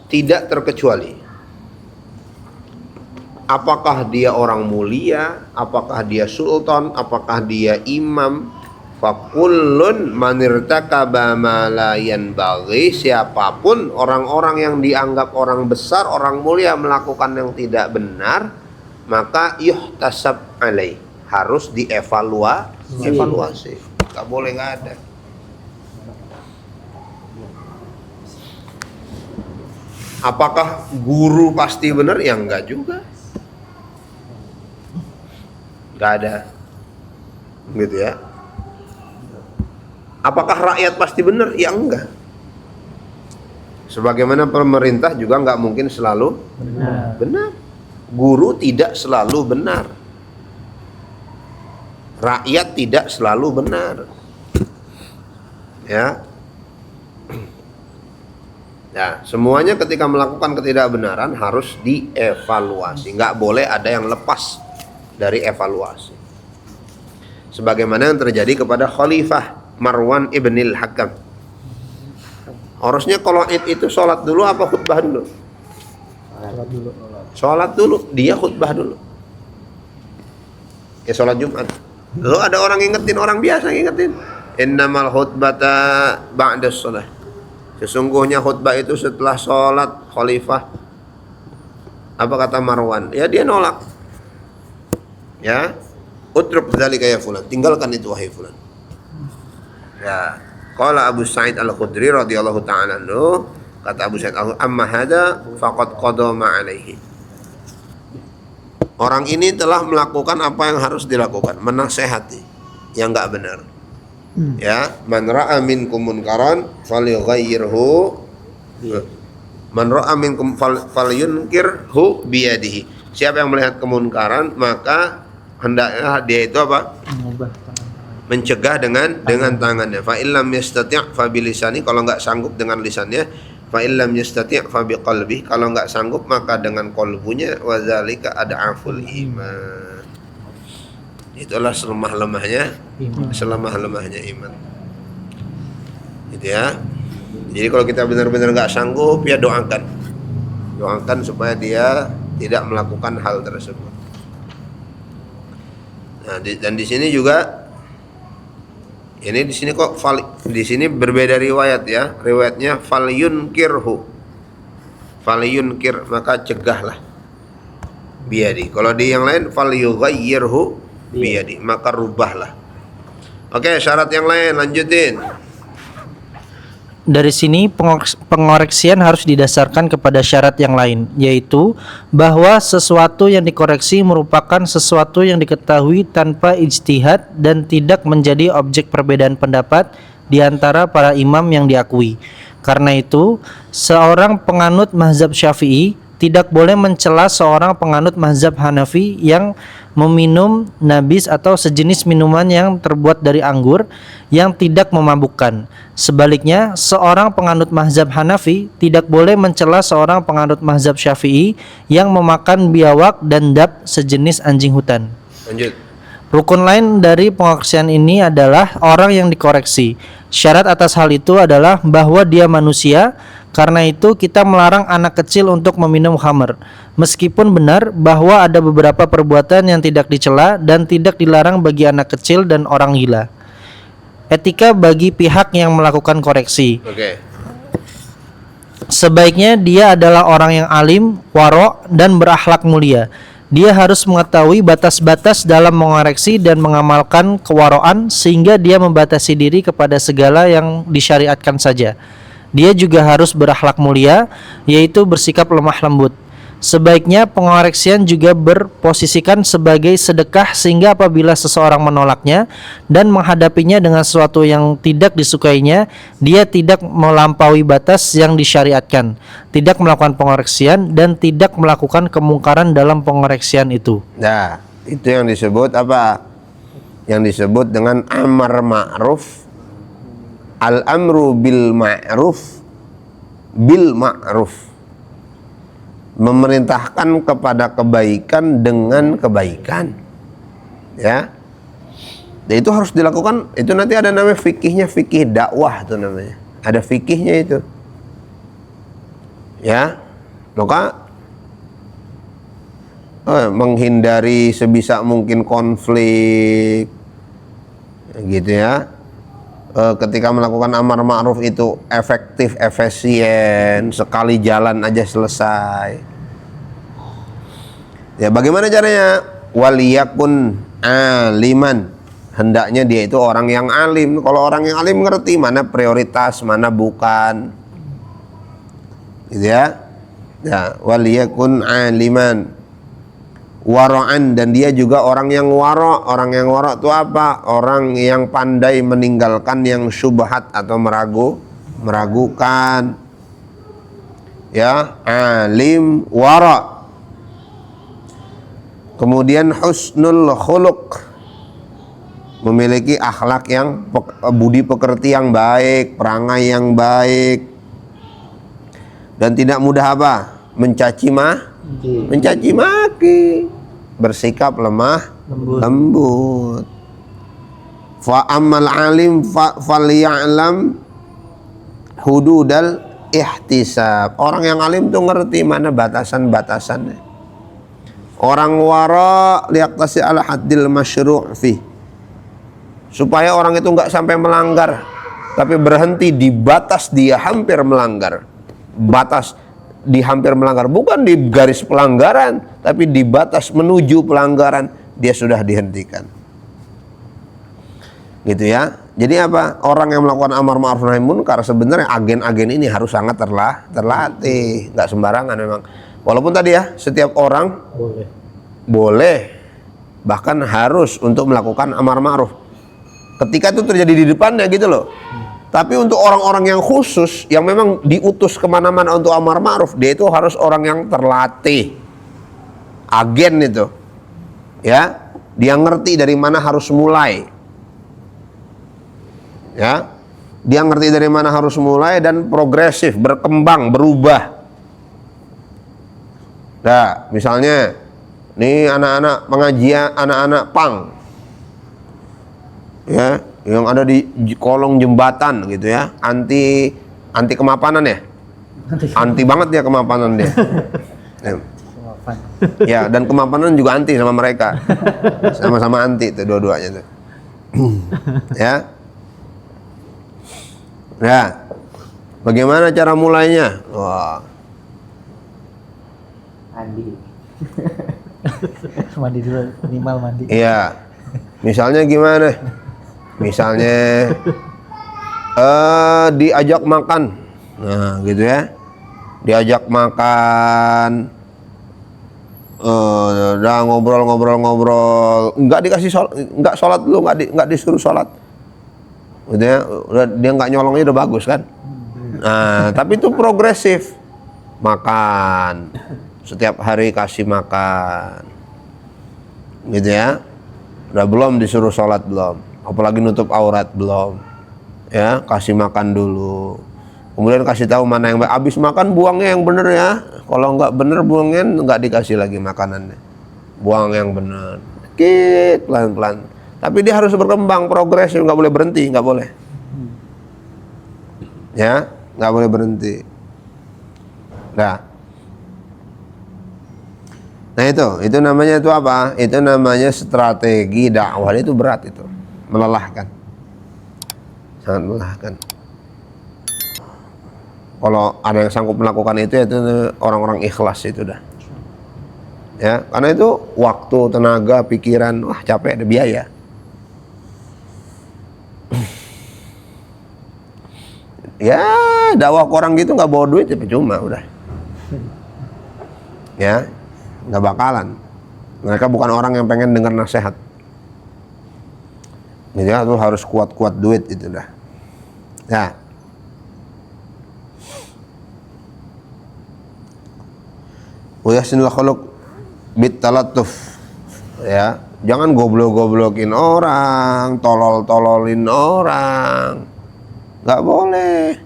Tidak terkecuali apakah dia orang mulia, apakah dia sultan, apakah dia imam, fakullun manirtakaba ma la yanbaghi, siapapun orang-orang yang dianggap orang besar, orang mulia melakukan yang tidak benar, maka yuhtasab alaih, harus evaluasi. Gak boleh nggak ada. Apakah guru pasti benar? Ya enggak juga. Enggak ada. Gitu ya. Apakah rakyat pasti benar? Ya enggak. Sebagaimana pemerintah juga enggak mungkin selalu benar. Guru tidak selalu benar. Rakyat tidak selalu benar. Ya. Ya, semuanya ketika melakukan ketidakbenaran harus dievaluasi. Nggak boleh ada yang lepas dari evaluasi. Sebagaimana yang terjadi kepada Khalifah Marwan ibnil Hakam. Harusnya kalau itu sholat dulu apa khutbah dulu? Sholat dulu, dia khutbah dulu. Ya sholat Jumat. Lalu ada orang ngingetin, orang biasa ngingetin. Innamal khutbata ba'da sholat. Sesungguhnya khutbah itu setelah sholat khalifah. Apa kata Marwan? Ya dia nolak. Ya, utruk dzalika ya fulan. Tinggalkan itu wahai fulan. Ya, qala Abu Sa'id Al-Khudri radhiyallahu ta'ala anhu, kata Abu Sa'id, amma hada faqad qada ma alaihi. Orang ini telah melakukan apa yang harus dilakukan, menasehati yang enggak benar. Ya, man ra'a minkum munkaran falyughayyirhu, man ra'a minkum falyunkirhu biyadihi. Siapa yang melihat kemunkaran maka hendaknya dia itu apa? Mencegah dengan tangannya. Fa illam yastati' fa bilisani, kalau enggak sanggup dengan lisannya. Fa illam yastati' fa biqalbi, kalau enggak sanggup maka dengan qalbunya. Wa dzalika ad'aful iman. Itulah selemah-lemahnya iman. Gitu ya. Jadi kalau kita benar-benar nggak sanggup, ya doakan supaya dia tidak melakukan hal tersebut. Nah, dan di sini juga, ini di sini kok di sini berbeda riwayat ya. Riwayatnya falyunkir, maka cegahlah biadi. Kalau di yang lain falyughayyirhu biyadi, maka rubahlah. Oke, syarat yang lain lanjutin. Dari sini pengoreksian harus didasarkan kepada syarat yang lain, yaitu bahwa sesuatu yang dikoreksi merupakan sesuatu yang diketahui tanpa ijtihad dan tidak menjadi objek perbedaan pendapat di antara para imam yang diakui. Karena itu, seorang penganut mazhab Syafi'i tidak boleh mencela seorang penganut mazhab Hanafi yang meminum nabis atau sejenis minuman yang terbuat dari anggur yang tidak memabukkan. Sebaliknya, seorang penganut mazhab Hanafi tidak boleh mencela seorang penganut mazhab Syafi'i yang memakan biawak dan dab sejenis anjing hutan. Lanjut. Rukun lain dari pengoreksian ini adalah orang yang dikoreksi. Syarat atas hal itu adalah bahwa dia manusia. Karena itu kita melarang anak kecil untuk meminum khamr. Meskipun benar bahwa ada beberapa perbuatan yang tidak dicela dan tidak dilarang bagi anak kecil dan orang gila. Etika bagi pihak yang melakukan koreksi. Oke. Sebaiknya dia adalah orang yang alim, waro, dan berakhlak mulia. Dia harus mengetahui batas-batas dalam mengoreksi dan mengamalkan kewaroan sehingga dia membatasi diri kepada segala yang disyariatkan saja. Dia juga harus berakhlak mulia, yaitu bersikap lemah lembut. Sebaiknya pengoreksian juga berposisikan sebagai sedekah sehingga apabila seseorang menolaknya dan menghadapinya dengan sesuatu yang tidak disukainya, dia tidak melampaui batas yang disyariatkan, tidak melakukan pengoreksian dan tidak melakukan kemungkaran dalam pengoreksian itu. Nah, itu yang disebut apa? Yang disebut dengan amar ma'ruf. Al-amru bil ma'ruf memerintahkan kepada kebaikan dengan kebaikan, ya. Dan itu harus dilakukan. Itu nanti ada namanya fikihnya, fikih dakwah itu namanya. Ada fikihnya itu, ya. Maka menghindari sebisa mungkin konflik, gitu ya. Ketika melakukan amar ma'ruf itu efektif, efisien, sekali jalan aja selesai. Ya, bagaimana caranya? Waliyakun aliman, hendaknya dia itu orang yang alim. Kalau orang yang alim ngerti mana prioritas, mana bukan, gitu ya. Ya, waliyakun aliman. Wara'an, dan dia juga orang yang wara'. Orang yang wara' itu apa? Orang yang pandai meninggalkan yang syubhat atau meragukan. Ya, alim wara'. Kemudian husnul khuluq, memiliki akhlak yang budi pekerti yang baik, perangai yang baik, dan tidak mudah apa? Mencaci maki, bersikap lemah lembut. Fa amal alim falya'lam hududal ihtisab. Orang yang alim tuh ngerti mana batasan-batasannya. Orang wara liyaktasi ala haddil masyru' fi, supaya orang itu nggak sampai melanggar, tapi berhenti di batas dia hampir melanggar. Batas di hampir melanggar, bukan di garis pelanggaran, tapi di batas menuju pelanggaran dia sudah dihentikan, gitu ya. Jadi apa? Orang yang melakukan amar ma'ruf nahi munkar sebenarnya agen-agen ini harus sangat terlatih, nggak sembarangan memang. Walaupun tadi ya setiap orang boleh bahkan harus untuk melakukan amar ma'ruf ketika itu terjadi di depannya, gitu loh. Tapi untuk orang-orang yang khusus, yang memang diutus kemana-mana untuk amar ma'ruf, dia itu harus orang yang terlatih, agen itu, ya. Dia ngerti dari mana harus mulai, ya. Dia ngerti dari mana harus mulai dan progresif, berkembang, berubah. Nah, misalnya, nih anak-anak pengajian, anak-anak pang, ya, yang ada di kolong jembatan gitu ya, anti kemapanan ya, anti banget ya kemapanan dia. Ya, dan kemapanan juga anti sama mereka, sama-sama anti tuh dua-duanya tuh. Ya, ya, bagaimana cara mulainya? Wah, mandi dulu, minimal mandi. iya, misalnya gimana? Misalnya diajak makan, nah gitu ya, diajak makan, udah ngobrol, nggak dikasih nggak sholat dulu, nggak disuruh sholat, gitu ya, udah dia nggak nyolongnya udah bagus kan. Nah, tapi itu progresif, makan setiap hari kasih makan, gitu ya, udah belum disuruh sholat belum. Apalagi nutup aurat belum, ya, kasih makan dulu, kemudian kasih tahu mana yang baik. Abis makan buangnya yang bener ya, kalau nggak bener buangnya nggak dikasih lagi makanannya, buang yang bener. sedikit pelan-pelan. Tapi dia harus berkembang, progresif, nggak boleh berhenti, nggak boleh. Ya, nggak boleh berhenti. Nah itu namanya itu apa? Itu namanya strategi dakwah. Itu berat, itu melelahkan, sangat melelahkan. Kalau ada yang sanggup melakukan itu orang-orang ikhlas itu dah. Ya, karena itu waktu, tenaga, pikiran, wah capek, ada biaya. Ya, dakwah ke orang gitu nggak bawa duit ya percuma udah. Ya, nggak bakalan. Mereka bukan orang yang pengen dengar nasihat. Jadi tuh harus kuat-kuat duit itu dah. Ya. Wayasinul khuluq bit talatuf. Ya, jangan goblok-goblokin orang, tolol-tololin orang. Nggak boleh.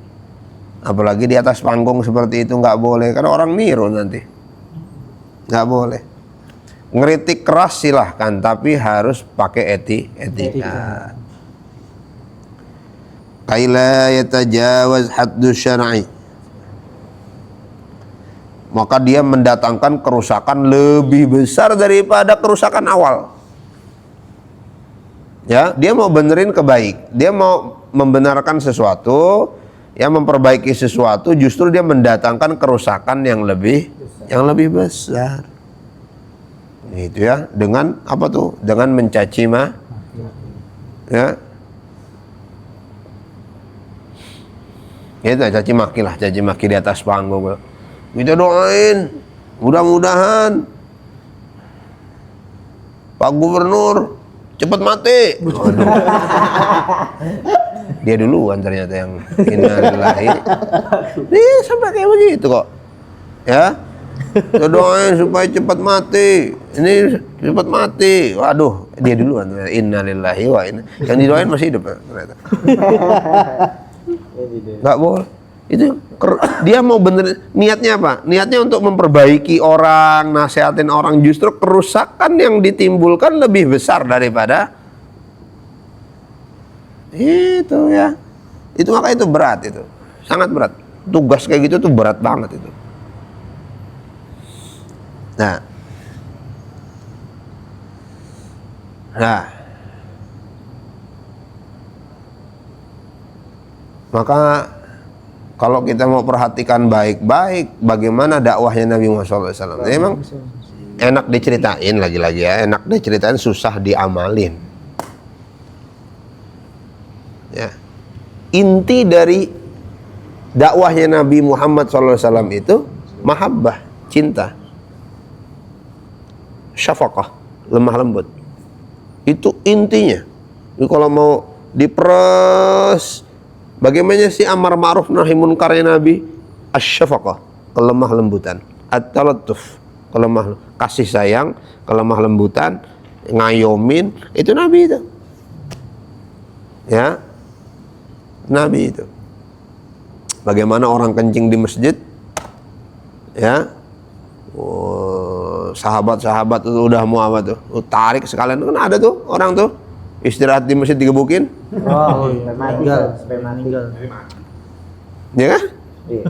Apalagi di atas panggung seperti itu nggak boleh, karena orang niru nanti. Nggak boleh. Ngeritik keras silahkan, tapi harus pakai etika. Kaila yatajawaz haddu syar'i. Maka dia mendatangkan kerusakan lebih besar daripada kerusakan awal. Ya, dia mau benerin kebaik, dia mau membenarkan sesuatu, yang memperbaiki sesuatu, justru dia mendatangkan kerusakan yang lebih besar. Itu ya, dengan apa tuh? Dengan mencaci ya. Itu caci maki lah, caci maki di atas panggung. Kita doain, mudah-mudahan Pak Gubernur cepat mati. Waduh. Dia duluan ternyata yang innalillahi. Dia sampai kayak begitu kok. Ya. Kita doain supaya cepat mati. Ini cepat mati. Waduh, dia duluan. Innalillahi wa inna. Yang didoain masih hidup ternyata. Enggak boleh. Itu dia mau bener, niatnya apa? Niatnya untuk memperbaiki orang, nasihatin orang, justru kerusakan yang ditimbulkan lebih besar daripada itu ya. Itu makanya itu berat, itu sangat berat. Tugas kayak gitu tuh berat banget itu. Nah, maka kalau kita mau perhatikan baik-baik bagaimana dakwahnya Nabi Muhammad SAW, memang enak diceritain, lagi-lagi ya, enak diceritain, susah diamalin. Ya. Inti dari dakwahnya Nabi Muhammad SAW itu mahabbah, cinta, syafaqah, lemah lembut. Itu intinya. Jadi kalau mau diperes, bagaimana sih amar ma'ruf nahi munkarnya Nabi? Asy-syafaqah, kelemah lembutan. At-talattuf, kasih sayang, kelemah lembutan, ngayomin, itu Nabi itu. Ya. Nabi itu. Bagaimana orang kencing di masjid? Ya. Sahabat-sahabat itu udah mau apa tuh? Tarik sekalian, kan ada tuh orang tuh istirahat di masjid digebukin. Oh, supaya meninggal. Ya kan? Iya.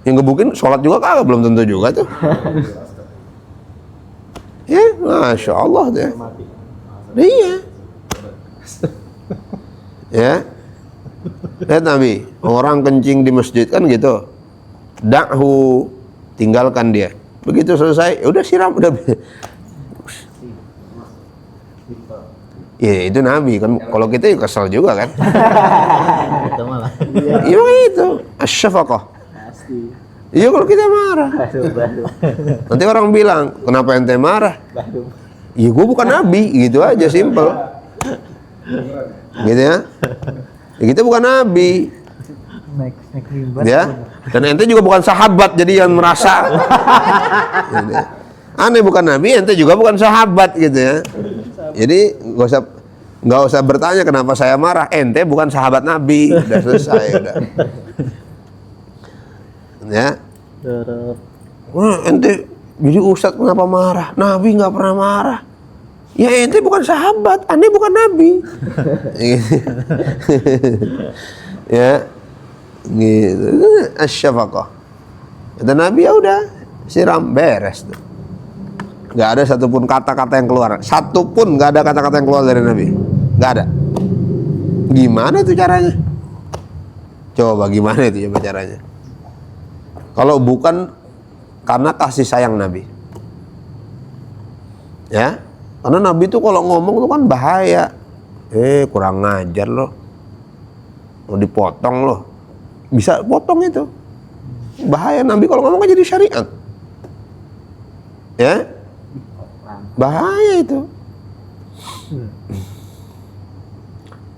Yang gebukin sholat juga kagak, belum tentu juga tuh. Ya, Masya Allah deh. Iya. Ya. Lihat Nabi, orang kencing di masjid kan gitu. Da'hu, tinggalkan dia. Begitu selesai, udah siram, udah. Ya itu Nabi kan, kalau kita ya kesel juga kan. Itu malah. Iya itu, asy-syafaqah. Iya kalau kita marah. Nanti orang bilang, kenapa ente marah? Iya gue bukan Nabi, gitu aja, simple. Gitu ya. Ya kita bukan Nabi. Ya. Dan ente juga bukan sahabat, jadi yang merasa. Gitu. Aneh bukan Nabi, ente juga bukan sahabat gitu ya. Jadi nggak usah bertanya kenapa saya marah. Ente bukan sahabat Nabi, udah selesai udah. Ya. Wah, ente jadi ustadz kenapa marah? Nabi nggak pernah marah. Ya ente bukan sahabat, aneh bukan nabi. Ya, gitu. Asyafaqah. Kata Nabi, ya udah, siram, beres tuh. Gak ada satupun kata-kata yang keluar. Satupun gak ada kata-kata yang keluar dari Nabi. Gak ada. Gimana itu caranya? Coba gimana itu coba caranya? Kalau bukan karena kasih sayang Nabi. Ya, karena Nabi itu kalau ngomong itu kan bahaya. Kurang ngajar loh. Mau dipotong loh. Bisa potong itu. Bahaya Nabi kalau ngomong kan jadi syariat. Ya, bahaya itu.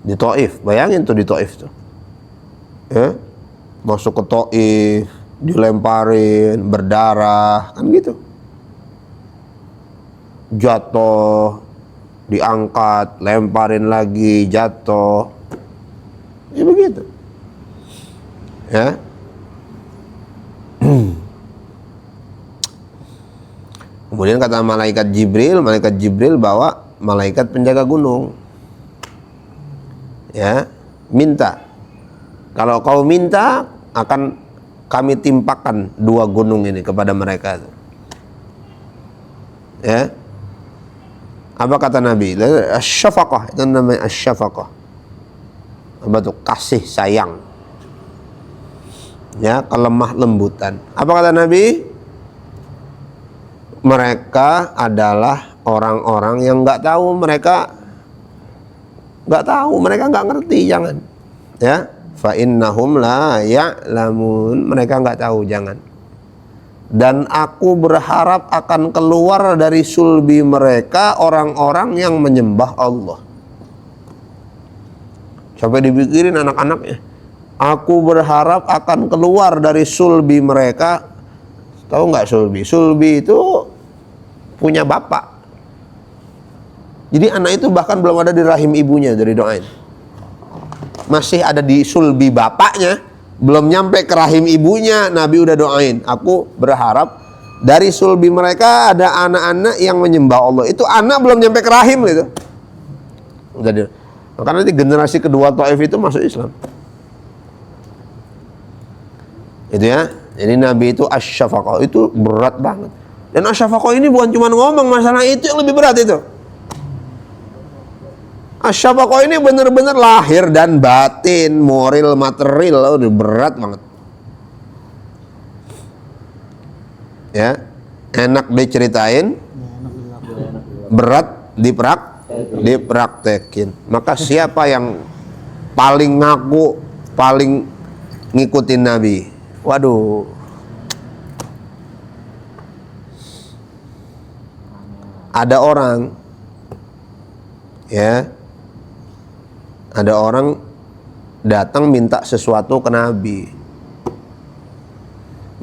Di Taif, bayangin tuh di Taif tuh. Ya, masuk ke Taif, dilemparin, berdarah, kan gitu. Jatuh, diangkat, lemparin lagi, jatuh. Ya begitu. Ya. Kemudian kata malaikat Jibril bawa malaikat penjaga gunung. Ya, minta. Kalau kau minta, akan kami timpakan 2 gunung ini kepada mereka. Ya. Apa kata Nabi? Asyafaqah, itu namanya asyafaqah. Apa tuh? Kasih sayang. Ya, kelemah lembutan. Apa kata Nabi? Mereka adalah orang-orang yang nggak tahu, mereka nggak ngerti, jangan. Ya, fa innahum la ya'lamun, mereka nggak tahu, jangan. Dan aku berharap akan keluar dari sulbi mereka orang-orang yang menyembah Allah. Sampai dipikirin anak-anaknya. Aku berharap akan keluar dari sulbi mereka. Tahu nggak sulbi? Sulbi itu punya bapak. Jadi anak itu bahkan belum ada di rahim ibunya dari doain. Masih ada di sulbi bapaknya, belum nyampe ke rahim ibunya, Nabi udah doain. Aku berharap dari sulbi mereka ada anak-anak yang menyembah Allah. Itu anak belum nyampe ke rahim gitu. Udah di, maka nanti generasi kedua Taif itu masuk Islam. Itu ya. Jadi Nabi itu asyafaqah, itu berat banget. Dan asyafaqah ini bukan cuma ngomong, masalah itu yang lebih berat itu. Asyafaqah ini benar-benar lahir dan batin, moral, material, udah berat banget. Ya, enak diceritain, berat dipraktekin. Maka siapa yang paling ngaku, paling ngikutin Nabi? Waduh. Ada orang, ya, ada orang datang minta sesuatu ke Nabi.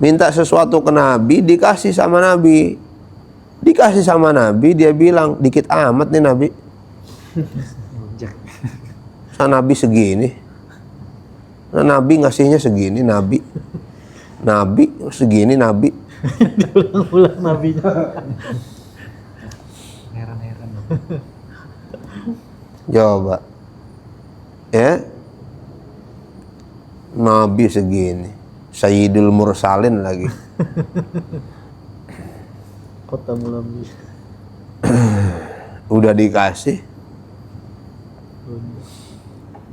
Minta sesuatu ke Nabi, dikasih sama Nabi. Dikasih sama Nabi, dia bilang, dikit amat nih Nabi. Nabi segini. Nabi ngasihnya segini, Nabi segini, Nabi. Diulang-ulang nabinya. Heran-heran. Coba. Ya. Nabi segini. Sayyidul Mursalin lagi. Kota Mulambi. Udah dikasih.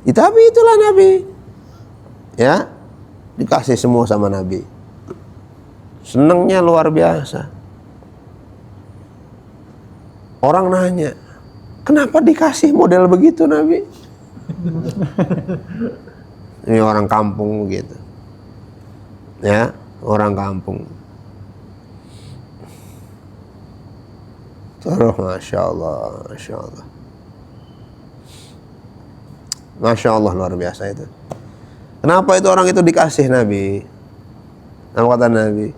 Ya, tapi itulah Nabi. Ya. Dikasih semua sama Nabi. Senengnya luar biasa. Orang nanya, kenapa dikasih model begitu Nabi? Ini orang kampung begitu. Ya, orang kampung. Terus Masya Allah, Masya Allah. Masya Allah, luar biasa itu. Kenapa itu orang itu dikasih Nabi? Apa kata Nabi?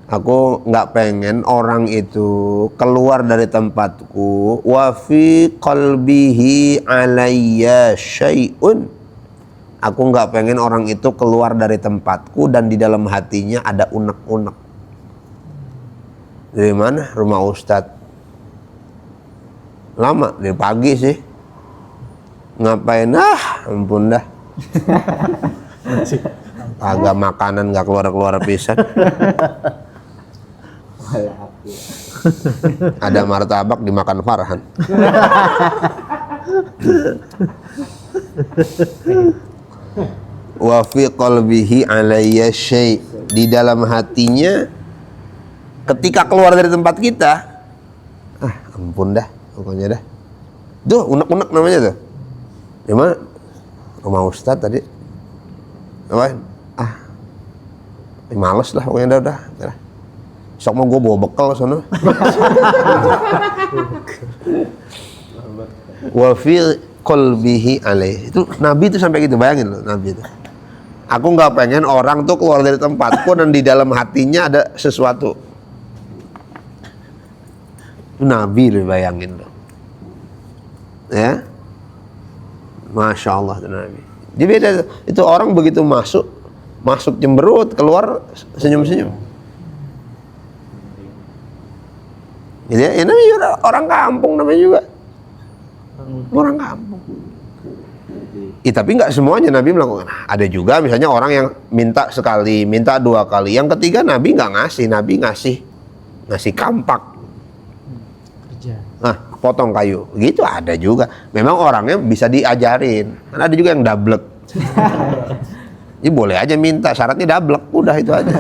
Aku nggak pengen orang itu keluar dari tempatku. Wa fi qalbihi alayya syai'un. Aku nggak pengen orang itu keluar dari tempatku dan di dalam hatinya ada unek-unek. Dari mana? Rumah Ustadz. Lama dari pagi sih. Ngapain? Ampun dah. Agak makanan nggak keluar pisan. Ada martabak dimakan Farhan. Wa fi qalbihi alayya syai'. Di dalam hatinya ketika keluar dari tempat kita, ampun dah, pokoknya dah. Tuh, unek-unek namanya tuh. Gimana? Rumah Ustadz tadi. Apa? Males lah pokoknya udah. Sok mau gue bawa bekal sana. Wa fi qalbihi alaih. Itu Nabi itu sampai gitu, bayangin loh Nabi itu. Aku nggak pengen orang tuh keluar dari tempatku dan di dalam hatinya ada sesuatu. Itu Nabi loh, bayangin loh. Ya, Masya Allah itu Nabi. Dia beda itu orang begitu masuk cemberut, keluar senyum-senyum. Gitu ya, namanya juga orang kampung namanya juga. Orang kampung. Tapi nggak semuanya Nabi melakukan. Ada juga misalnya orang yang minta sekali, minta 2 kali. Yang ketiga Nabi nggak ngasih. Nabi ngasih kampak. Potong kayu. Gitu ada juga. Memang orangnya bisa diajarin. Kan ada juga yang dablek. Jadi boleh aja minta, syaratnya dablek. Udah itu aja.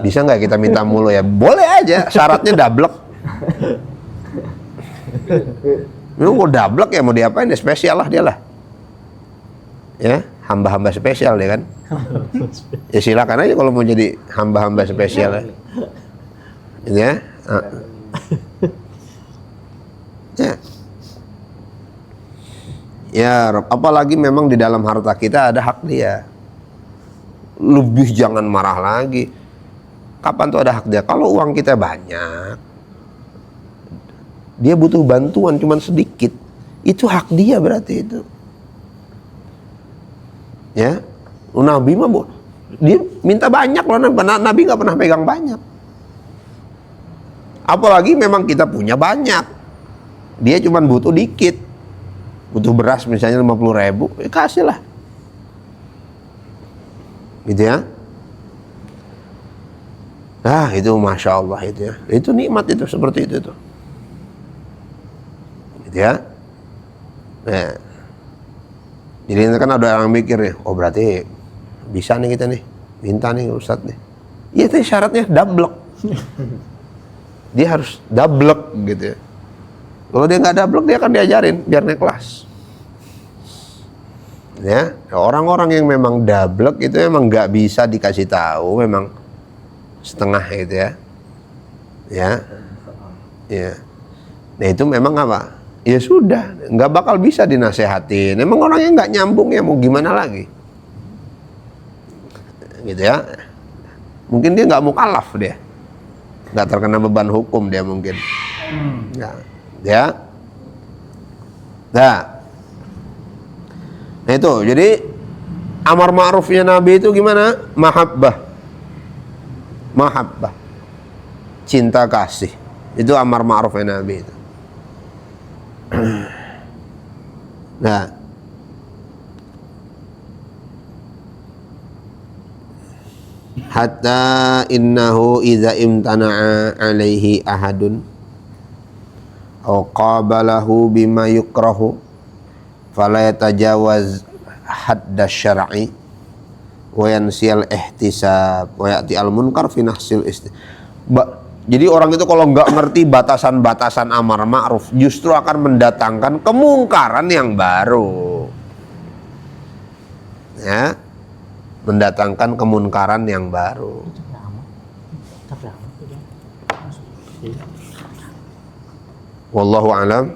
Bisa nggak kita minta mulu ya? Boleh aja, syaratnya dablek. Mau dablek ya mau diapain ya, spesial lah dia lah. Ya, hamba-hamba spesial dia kan. Ya silakan aja kalau mau jadi hamba-hamba spesial ya. Ya. Ya. Ya, Rob, apalagi memang di dalam harta kita ada hak dia. Lebih jangan marah lagi. Kapan tuh ada hak dia? Kalau uang kita banyak, dia butuh bantuan cuman sedikit, itu hak dia berarti itu. Ya, Nabi mah dia minta banyak loh, Nabi nggak pernah pegang banyak. Apalagi memang kita punya banyak, dia cuman butuh dikit, butuh beras misalnya 50.000, kasih lah, gitu ya. Nah itu Masya Allah itu ya, itu nikmat itu seperti itu tuh. Gitu ya. Nah, jadi kan ada orang mikir nih, oh berarti bisa nih kita nih, minta nih Ustadz nih. Iya tapi syaratnya dablek. Dia harus dablek gitu ya. Kalau dia nggak dablek dia akan diajarin biar naik kelas. Ya, orang-orang yang memang dablek itu memang nggak bisa dikasih tahu, memang setengah gitu ya. Ya. Ya. Nah itu memang apa? Ya sudah, nggak bakal bisa dinasehatin. Emang orangnya nggak nyambung ya, mau gimana lagi? Gitu ya. Mungkin dia nggak mukallaf dia, nggak terkena beban hukum dia mungkin. Ya. Nah itu jadi amar ma'rufnya Nabi itu gimana? Mahabbah, cinta kasih. Itu amar ma'rufnya Nabi itu. Nah, hatta innahu idza imtana'a alaihi ahadun aw qabalahu bima yukrahu fala yatajawaz hadda syar'i wa yansiyal ihtisab wa ya'ti al munkar fi nahsil Jadi orang itu kalau nggak ngerti batasan-batasan amar ma'ruf justru akan mendatangkan kemungkaran yang baru. Ya. Mendatangkan kemunkaran yang baru. Wallahu a'lam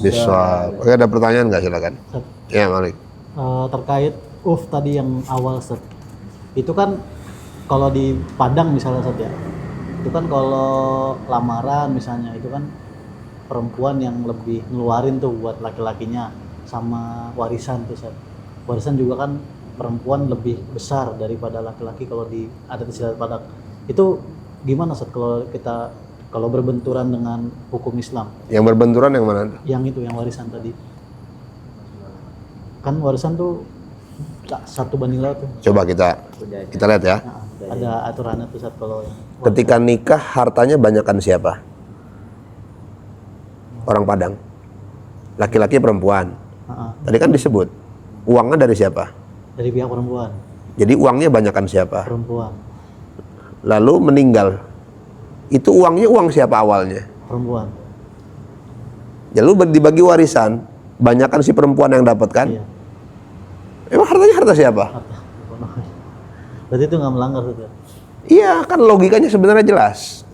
bishawab. Oke, ada pertanyaan nggak, silakan. Ya, Malik. Terkait tadi yang awal Ustaz. Itu kan kalau di Padang misalnya Ustaz ya. Itu kan kalau lamaran misalnya itu kan perempuan yang lebih ngeluarin tuh buat laki-lakinya sama warisan tuh Ustaz. Warisan juga kan perempuan lebih besar daripada laki-laki kalau di adat istiadat Padang. Itu gimana Ustaz kalau kita Kalau berbenturan dengan hukum Islam, Yang berbenturan yang mana tuh? yang itu yang warisan tadi. Kan warisan tuh 1:2 tuh. Coba kita lihat ya. Nah, ada aturannya tuh Ustaz kalau yang Ketika nikah hartanya banyakan siapa? Orang Padang. Laki-laki perempuan. Tadi kan disebut uangnya dari siapa? dari pihak perempuan, Jadi uangnya banyakan siapa? perempuan, Lalu meninggal. Itu uangnya uang siapa awalnya? perempuan. Lalu dibagi warisan, banyakan si perempuan yang dapat kan? Iya. Emang hartanya harta siapa? Harta. Berarti itu nggak melanggar Ustaz. Iya, kan logikanya sebenarnya jelas.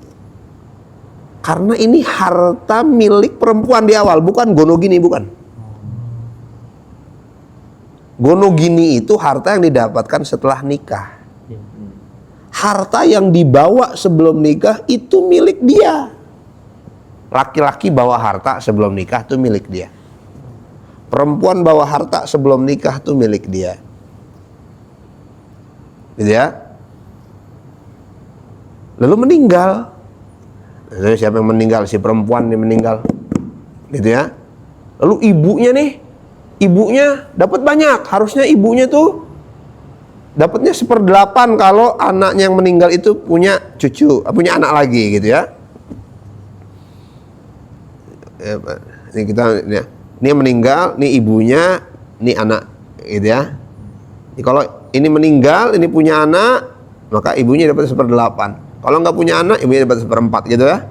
Karena ini harta milik perempuan di awal, bukan gonogini, bukan. Gonogini itu harta yang didapatkan setelah nikah. Iya. Harta yang dibawa sebelum nikah itu milik dia. Laki-laki bawa harta sebelum nikah itu milik dia. Perempuan bawa harta sebelum nikah itu milik dia. Gitu ya. Lalu meninggal. Lalu siapa yang meninggal? Si perempuan yang meninggal. Gitu ya. Lalu ibunya nih, ibunya dapat banyak. Harusnya ibunya tuh dapatnya 1/8 kalau anaknya yang meninggal itu punya cucu, punya anak lagi gitu ya. Ini kita ya. Ini yang meninggal, ini ibunya, ini anak gitu ya. Jadi kalau ini meninggal, ini punya anak, maka ibunya dapat 1/8. Kalau nggak punya anak, ibunya dapat 1/4 gitu ya.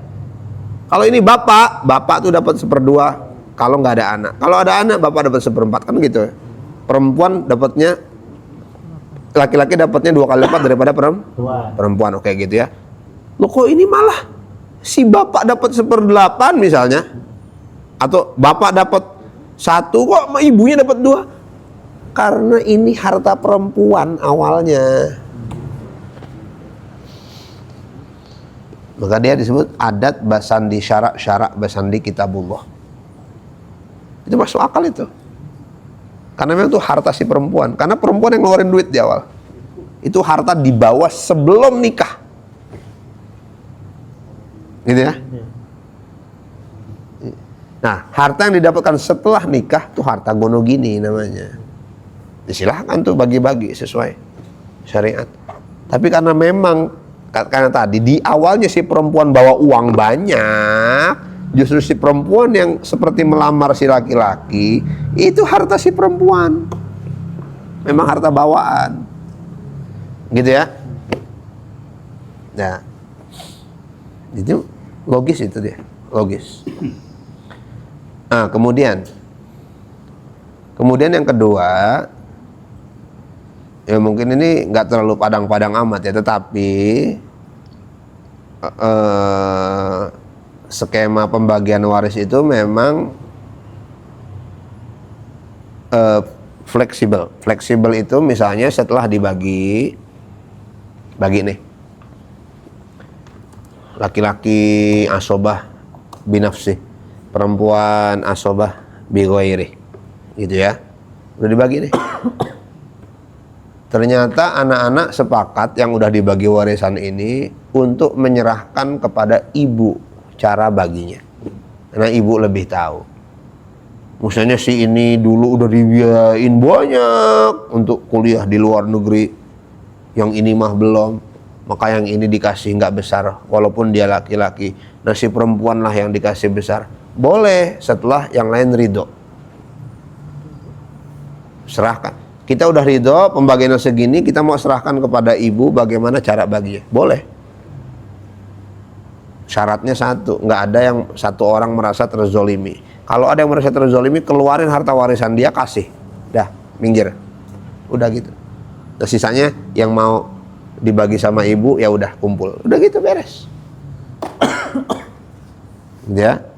Kalau ini bapak tuh dapat 1/2 kalau nggak ada anak. Kalau ada anak, bapak dapat 1/4 kan gitu. Perempuan dapatnya, laki-laki dapatnya 2 kali lipat daripada perempuan. Oke gitu ya. Loh kok ini malah si bapak dapat 1/8 misalnya, atau bapak dapat 1 kok ibunya dapat 2? Karena ini harta perempuan awalnya. Maka dia disebut adat basandi syarak basandi kitabullah. Itu masuk akal itu. Karena memang itu harta si perempuan. Karena perempuan yang ngeluarin duit di awal. Itu harta dibawa sebelum nikah. Gitu ya. Nah, harta yang didapatkan setelah nikah itu harta gonogini namanya. Silahkan tuh bagi-bagi sesuai syariat. Tapi karena memang tadi di awalnya si perempuan bawa uang banyak, justru si perempuan yang seperti melamar si laki-laki, itu harta si perempuan. Memang harta bawaan. Gitu ya. Nah, itu logis itu dia, logis. Nah, kemudian yang kedua, ya mungkin ini nggak terlalu padang-padang amat ya, tetapi skema pembagian waris itu memang fleksibel. Fleksibel itu misalnya setelah bagi nih, laki-laki asobah binafsi, perempuan asobah bighairi, gitu ya, udah dibagi nih. Ternyata anak-anak sepakat yang udah dibagi warisan ini untuk menyerahkan kepada ibu cara baginya, karena ibu lebih tahu. Misalnya si ini dulu udah dibiayain banyak untuk kuliah di luar negeri, yang ini mah belum, maka yang ini dikasih nggak besar walaupun dia laki-laki. Nah si perempuan lah yang dikasih besar. Boleh setelah yang lain ridho. Serahkan. Kita udah ridho pembagian segini, kita mau serahkan kepada ibu bagaimana cara baginya. Boleh. Syaratnya satu, nggak ada yang satu orang merasa terzolimi. Kalau ada yang merasa terzolimi, keluarin harta warisan dia, kasih. Dah, minggir. Udah gitu. Nah, sisanya yang mau dibagi sama ibu, ya udah kumpul. Udah gitu beres. Ya.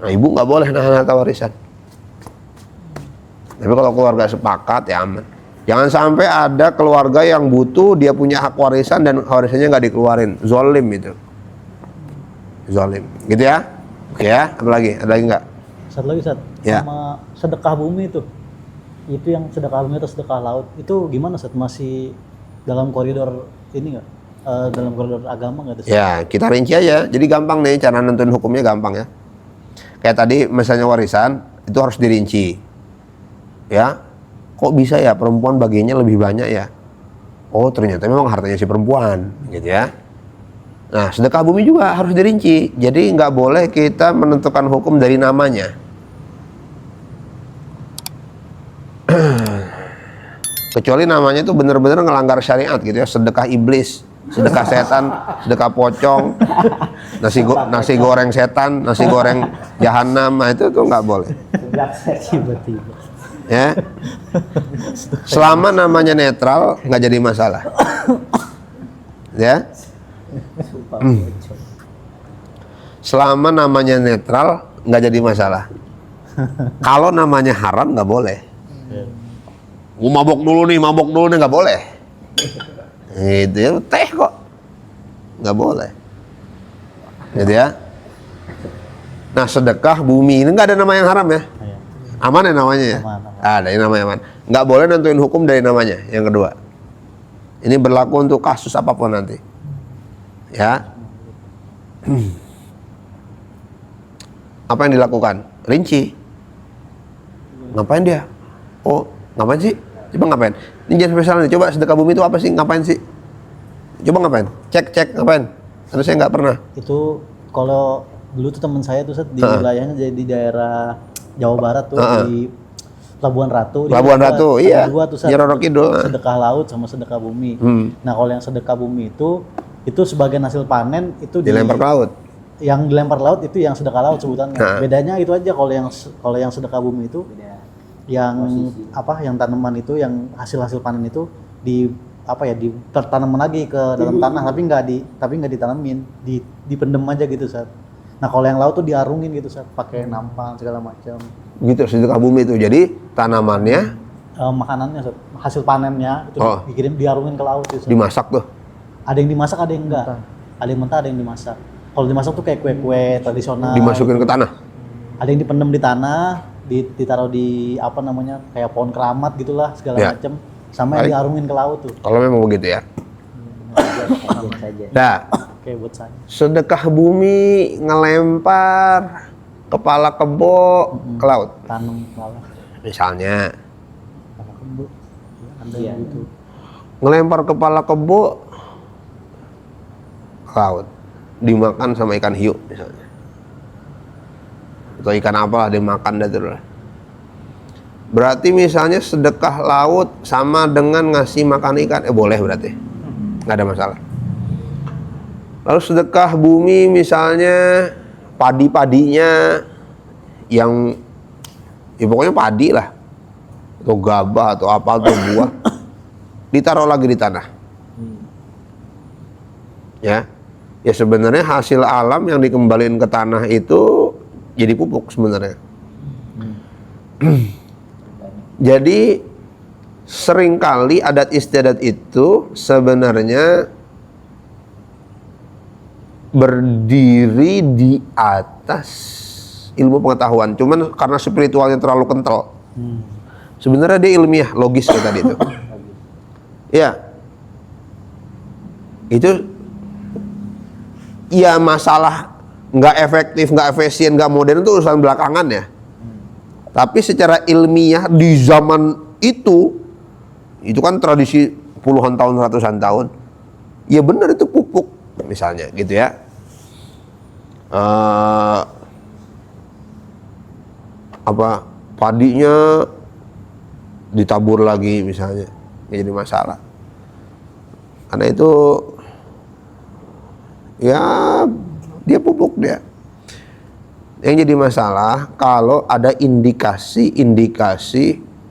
Nah, ibu nggak boleh nahan harta warisan. Tapi kalau keluarga sepakat ya aman. Jangan sampai ada keluarga yang butuh, dia punya hak warisan dan warisannya nggak dikeluarin. Zolim itu. Zolim. Gitu ya? Oke ya? Apa lagi? Ada lagi nggak? Satu lagi Ustaz, Ya. sama sedekah bumi itu yang sedekah bumi atau sedekah laut itu gimana Ustaz? Masih dalam koridor ini nggak? dalam koridor agama nggak ada? Ya, kita rinci aja. Jadi gampang nih cara nentuin hukumnya, gampang ya. Kayak tadi misalnya warisan itu harus dirinci. Ya. Kok bisa ya perempuan bagiannya lebih banyak ya? Oh, ternyata memang hartanya si perempuan, gitu ya. Nah, sedekah bumi juga harus dirinci. Jadi nggak boleh kita menentukan hukum dari namanya. Kecuali namanya itu benar-benar ngelanggar syariat gitu ya, sedekah iblis, sedekah setan, sedekah pocong, nasi goreng setan, nasi goreng jahanam, nah itu tuh nggak boleh. Tiba-tiba. Ya, selama namanya netral nggak jadi masalah. Ya, selama namanya netral nggak jadi masalah. Kalau namanya haram nggak boleh. Gua mabok dulu nih nggak boleh. Itu ya, teh kok nggak boleh. Gitu ya. Nah, sedekah bumi ini nggak ada nama yang haram ya. Iya. Aman ya namanya ya. Aman. Ada yang namanya aman. Nggak boleh nentuin hukum dari namanya. Yang kedua, ini berlaku untuk kasus apapun nanti. Ya. Apa yang dilakukan? Rinci. Ngapain dia? Oh, ngapain sih? Coba ngapain? Ini jangan spesial nih. Coba sedekah bumi itu apa sih? Ngapain sih? Coba ngapain? Cek ngapain? Karena saya nggak pernah. Itu kalau dulu tuh teman saya tuh Set, di wilayahnya jadi di daerah Jawa Barat tuh di Labuan Ratu. Labuan Ratu, iya. Dua tuh Set, Nyiroro Kidul. sedekah laut sama sedekah bumi. Nah, kalau yang sedekah bumi itu sebagian hasil panen itu Dilempar ke laut. Yang dilempar laut itu yang sedekah laut sebutannya. Bedanya itu aja, kalau yang sedekah bumi itu yang yang tanaman itu yang hasil panen itu tertanaman lagi ke dalam tanah tapi nggak ditanamin, dipendem aja gitu Sat. Nah, kalau yang laut tuh diarungin gitu Sat, pakai nampang segala macam. Gitu sedekah bumi itu. Jadi tanamannya Makanannya Sat, hasil panennya itu diarungin ke laut gitu Sat. dimasak tuh. Ada yang dimasak, ada yang enggak. Ada yang mentah, ada yang dimasak. Kalau dimasak tuh kayak kue-kue tradisional. Dimasukin ke tanah. Ada yang dipendem di tanah, ditaruh di kayak pohon keramat gitulah segala macam. Sama yang diarungin ke laut tuh. Kalau memang begitu ya. Nah, Oke, buat saya. sedekah bumi ngelempar kepala kebo ke laut. Tanam malah Misalnya kebo. Ada yang gitu. ngelempar kepala kebo ke laut, dimakan sama ikan hiu misalnya. Atau ikan apalah dimakan dah terus. Berarti misalnya sedekah laut sama dengan ngasih makan ikan, boleh berarti, nggak ada masalah. Lalu sedekah bumi misalnya padinya yang pokoknya padi lah, atau gabah atau apa atau buah, ditaruh lagi di tanah. Ya sebenarnya hasil alam yang dikembalikan ke tanah itu jadi pupuk sebenarnya. Jadi seringkali adat istiadat itu sebenarnya berdiri di atas ilmu pengetahuan, cuman karena spiritualnya terlalu kental. Sebenarnya dia ilmiah, logis kayak tadi itu. Ya, itu ya masalah nggak efektif, nggak efisien, nggak modern itu urusan belakangan ya. Tapi secara ilmiah di zaman itu kan tradisi puluhan tahun, ratusan tahun. Ya benar itu pupuk misalnya gitu ya. Padinya ditabur lagi misalnya, nggak jadi masalah. Karena itu ya dia pupuk dia. Yang jadi masalah kalau ada indikasi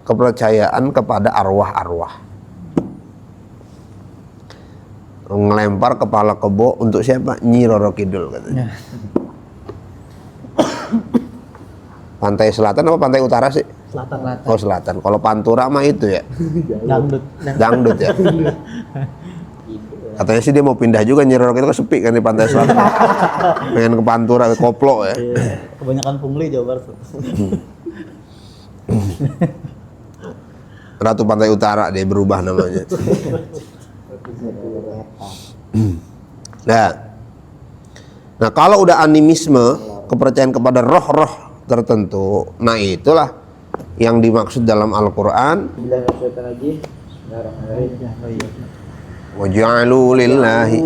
kepercayaan kepada arwah-arwah. Ngelempar kepala kebo untuk siapa? Nyi Roro Kidul katanya. Pantai selatan apa pantai utara sih? Selatan. Oh selatan. Kalau Pantura mah itu ya. Dangdut. Ya. Katanya sih dia mau pindah juga, Nyi Roro Kidul kan sepi kan di pantai selatan. Pengen ke Pantura, ke Koplo ya. Kebanyakan pungli Jawa Barat. Ratu Pantai Utara dia berubah namanya. Nah, kalau udah animisme, kepercayaan kepada roh-roh tertentu, nah itulah yang dimaksud dalam Al-Quran. Waja'alu lillahi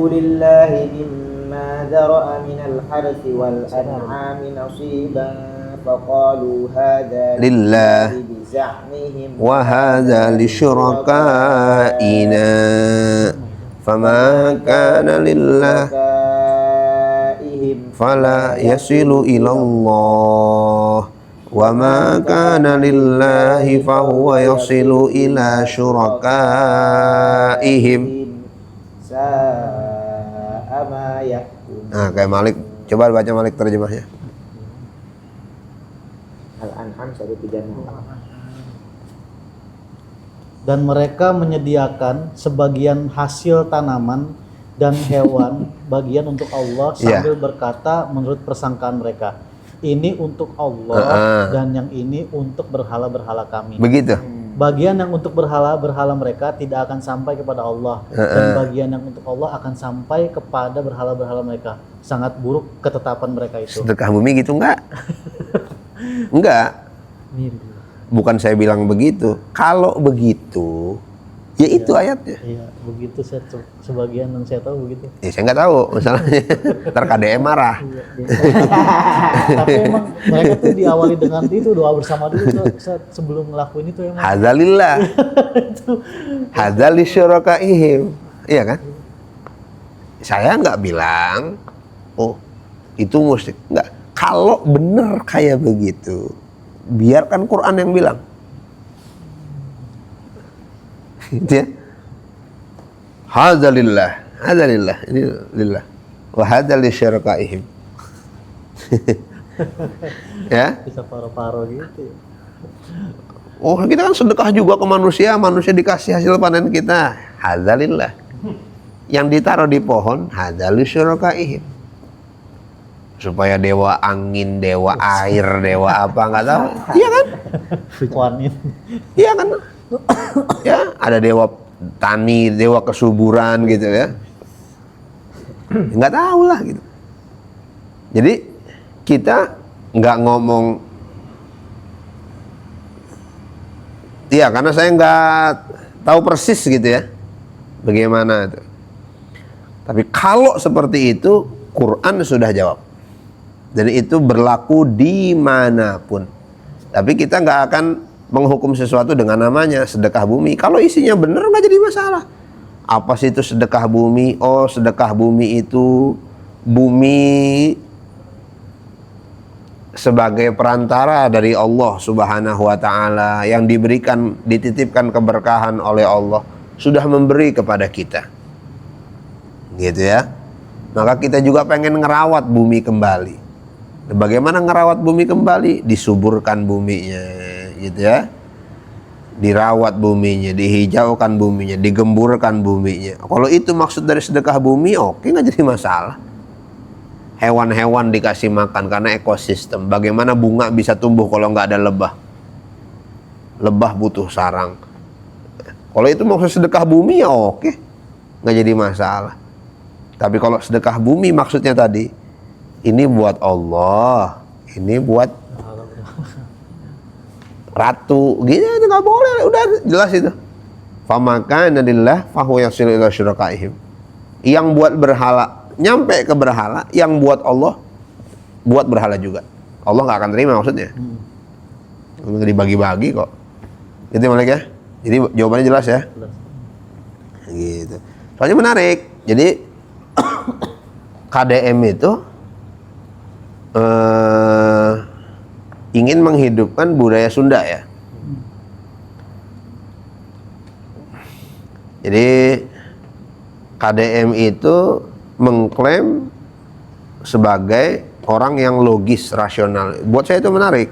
مما ذرأ من الحرث والأنعام نصيبا فقالوا هذا لله بزعمهم وهذا لشركائنا فما كان لله فلا يصل إلى الله وما كان لله فهو يصل إلى شركائهم. Nah, kayak Malik, coba baca Malik terjemahnya. Al-An'am 136. Dan mereka menyediakan sebagian hasil tanaman dan hewan bagian untuk Allah sambil berkata menurut persangkaan mereka, ini untuk Allah dan yang ini untuk berhala-berhala kami. Begitu. Bagian yang untuk berhala-berhala mereka tidak akan sampai kepada Allah dan bagian yang untuk Allah akan sampai kepada berhala-berhala mereka. Sangat buruk ketetapan mereka itu. Sedekah bumi gitu enggak? Enggak. Bukan saya bilang begitu. Kalau begitu, ya itu ayatnya. Iya, begitu sebagian yang saya tahu begitu. Ya saya nggak tahu masalahnya. Ntar KDM marah. Tapi emang mereka tuh diawali dengan itu doa bersama dulu sebelum ngelakuin itu emang. Hadzalillah. Hadzal lisyurakaihim. Iya kan? Saya nggak bilang, oh itu musyrik. Nggak. Kalau bener kayak begitu, biarkan Quran yang bilang. Gitu ya. Hadzalillah, hadzalillah, ini lillah. Wa hadzal lisyurakaihim. Ya. Bisa paro-paro gitu. Oh, kita kan sedekah juga ke manusia, manusia dikasih hasil panen kita. Hadzalillah. Yang ditaruh di pohon, hadzal lisyurakaihim. Supaya dewa angin, dewa air, dewa apa nggak tahu. Iya kan? Kuanin. Iya kan? Ya, ada dewa tani, dewa kesuburan gitu ya. Nggak tahu lah gitu. Jadi kita nggak ngomong, iya karena saya nggak tahu persis gitu ya, bagaimana itu. Tapi kalau seperti itu, Quran sudah jawab. Dan itu berlaku dimanapun. Tapi kita nggak akan menghukum sesuatu dengan namanya sedekah bumi. Kalau isinya benar nggak jadi masalah. Apa sih itu sedekah bumi? Oh, sedekah bumi itu bumi sebagai perantara dari Allah Subhanahu wa taala yang diberikan, dititipkan keberkahan oleh Allah, sudah memberi kepada kita. Gitu ya. Maka kita juga pengen ngerawat bumi kembali. Bagaimana ngerawat bumi kembali? Disuburkan buminya, gitu ya. Dirawat buminya, dihijaukan buminya, digemburkan buminya. Kalau itu maksud dari sedekah bumi, oke, nggak jadi masalah. Hewan-hewan dikasih makan karena ekosistem. Bagaimana bunga bisa tumbuh kalau nggak ada lebah? Lebah butuh sarang. Kalau itu maksud sedekah bumi, ya oke, nggak jadi masalah. Tapi kalau sedekah bumi maksudnya tadi, ini buat Allah, ini buat ratu, gitu itu nggak boleh, udah jelas itu. Famakana lillah fahuwa yasilu ila syurakaihim. Yang buat berhala nyampe ke berhala, yang buat Allah buat berhala juga. Allah nggak akan terima maksudnya. Dibagi-bagi kok. Gitu Malik ya. Jadi jawabannya jelas ya. Gitu. Soalnya menarik. Jadi KDM itu ingin menghidupkan budaya Sunda ya. Jadi KDM itu mengklaim sebagai orang yang logis, rasional. Buat saya itu menarik.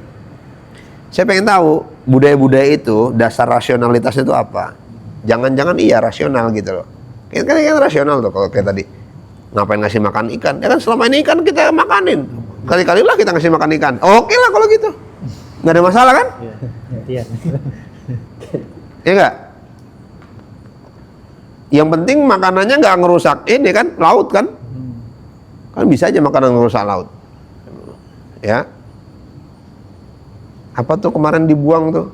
Saya pengen tahu budaya-budaya itu dasar rasionalitasnya itu apa. Jangan-jangan iya rasional gitu loh. Kan rasional tuh kalau kayak tadi. Ngapain ngasih makan ikan? Ya kan selama ini ikan kita makanin. Kali-kali lah kita ngasih makan ikan. Oke lah kalau gitu. Nggak ada masalah kan? Iya. Ya enggak? Yang penting makanannya nggak ngerusak ini kan, laut kan? Kan bisa aja makanan ngerusak laut. Ya. Apa tuh kemarin dibuang tuh?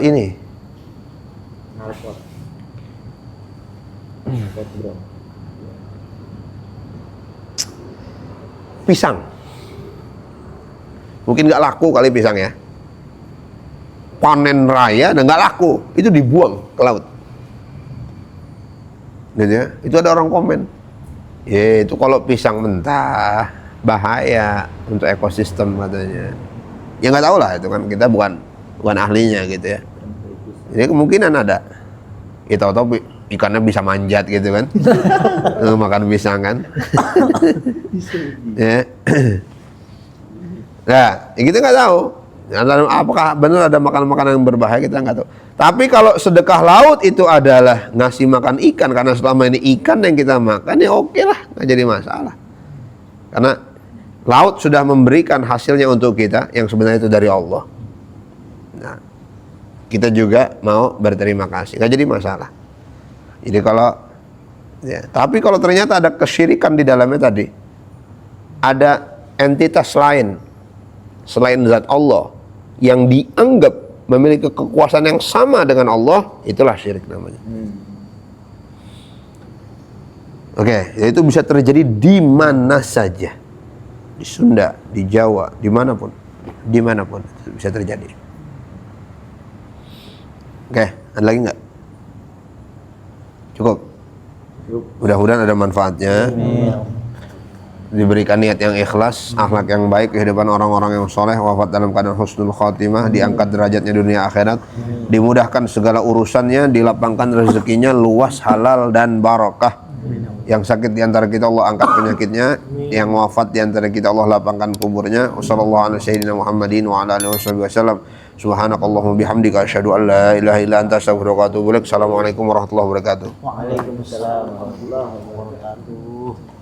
Ini. Nalpot. Bro. Pisang. Mungkin nggak laku kali pisang ya. Panen raya dan nggak laku, itu dibuang ke laut. Gitu ya. Itu ada orang komen. Ya itu kalau pisang mentah bahaya untuk ekosistem katanya. Ya nggak tahu lah, itu kan kita bukan ahlinya gitu ya. Jadi kemungkinan ada. Ya tahu-tahu ikannya bisa manjat gitu kan. Makan pisang kan. Ya. Nah, ya kita nggak tahu. Apakah benar ada makanan-makanan yang berbahaya, kita nggak tahu. Tapi kalau sedekah laut itu adalah ngasih makan ikan, karena selama ini ikan yang kita makan, ya oke lah, nggak jadi masalah. Karena laut sudah memberikan hasilnya untuk kita yang sebenarnya itu dari Allah. Nah, kita juga mau berterima kasih, nggak jadi masalah. Jadi kalau ya, tapi kalau ternyata ada kesyirikan di dalamnya tadi, ada entitas lain selain zat Allah yang dianggap memiliki kekuasaan yang sama dengan Allah, itulah syirik namanya. Oke, itu bisa terjadi di mana saja, di Sunda, di Jawa, dimanapun itu bisa terjadi. Oke, ada lagi nggak? Cukup. Mudah-mudahan ada manfaatnya. Diberikan niat yang ikhlas, akhlak yang baik, kehidupan orang-orang yang soleh, wafat dalam keadaan husnul khotimah, diangkat derajatnya dunia akhirat, dimudahkan segala urusannya, dilapangkan rezekinya, luas, halal dan barokah. Yang sakit di antara kita Allah angkat penyakitnya, yang wafat di antara kita Allah lapangkan kuburnya. Wassallallahu ala sayyidina Muhammadin wa ala alihi wasallam. Subhanakallahumma bihamdika asyhadu an la ilaha illa anta astaghfiruka wa atubu ilaik. Assalamualaikum warahmatullahi wabarakatuh. Waalaikumsalam warahmatullahi wabarakatuh.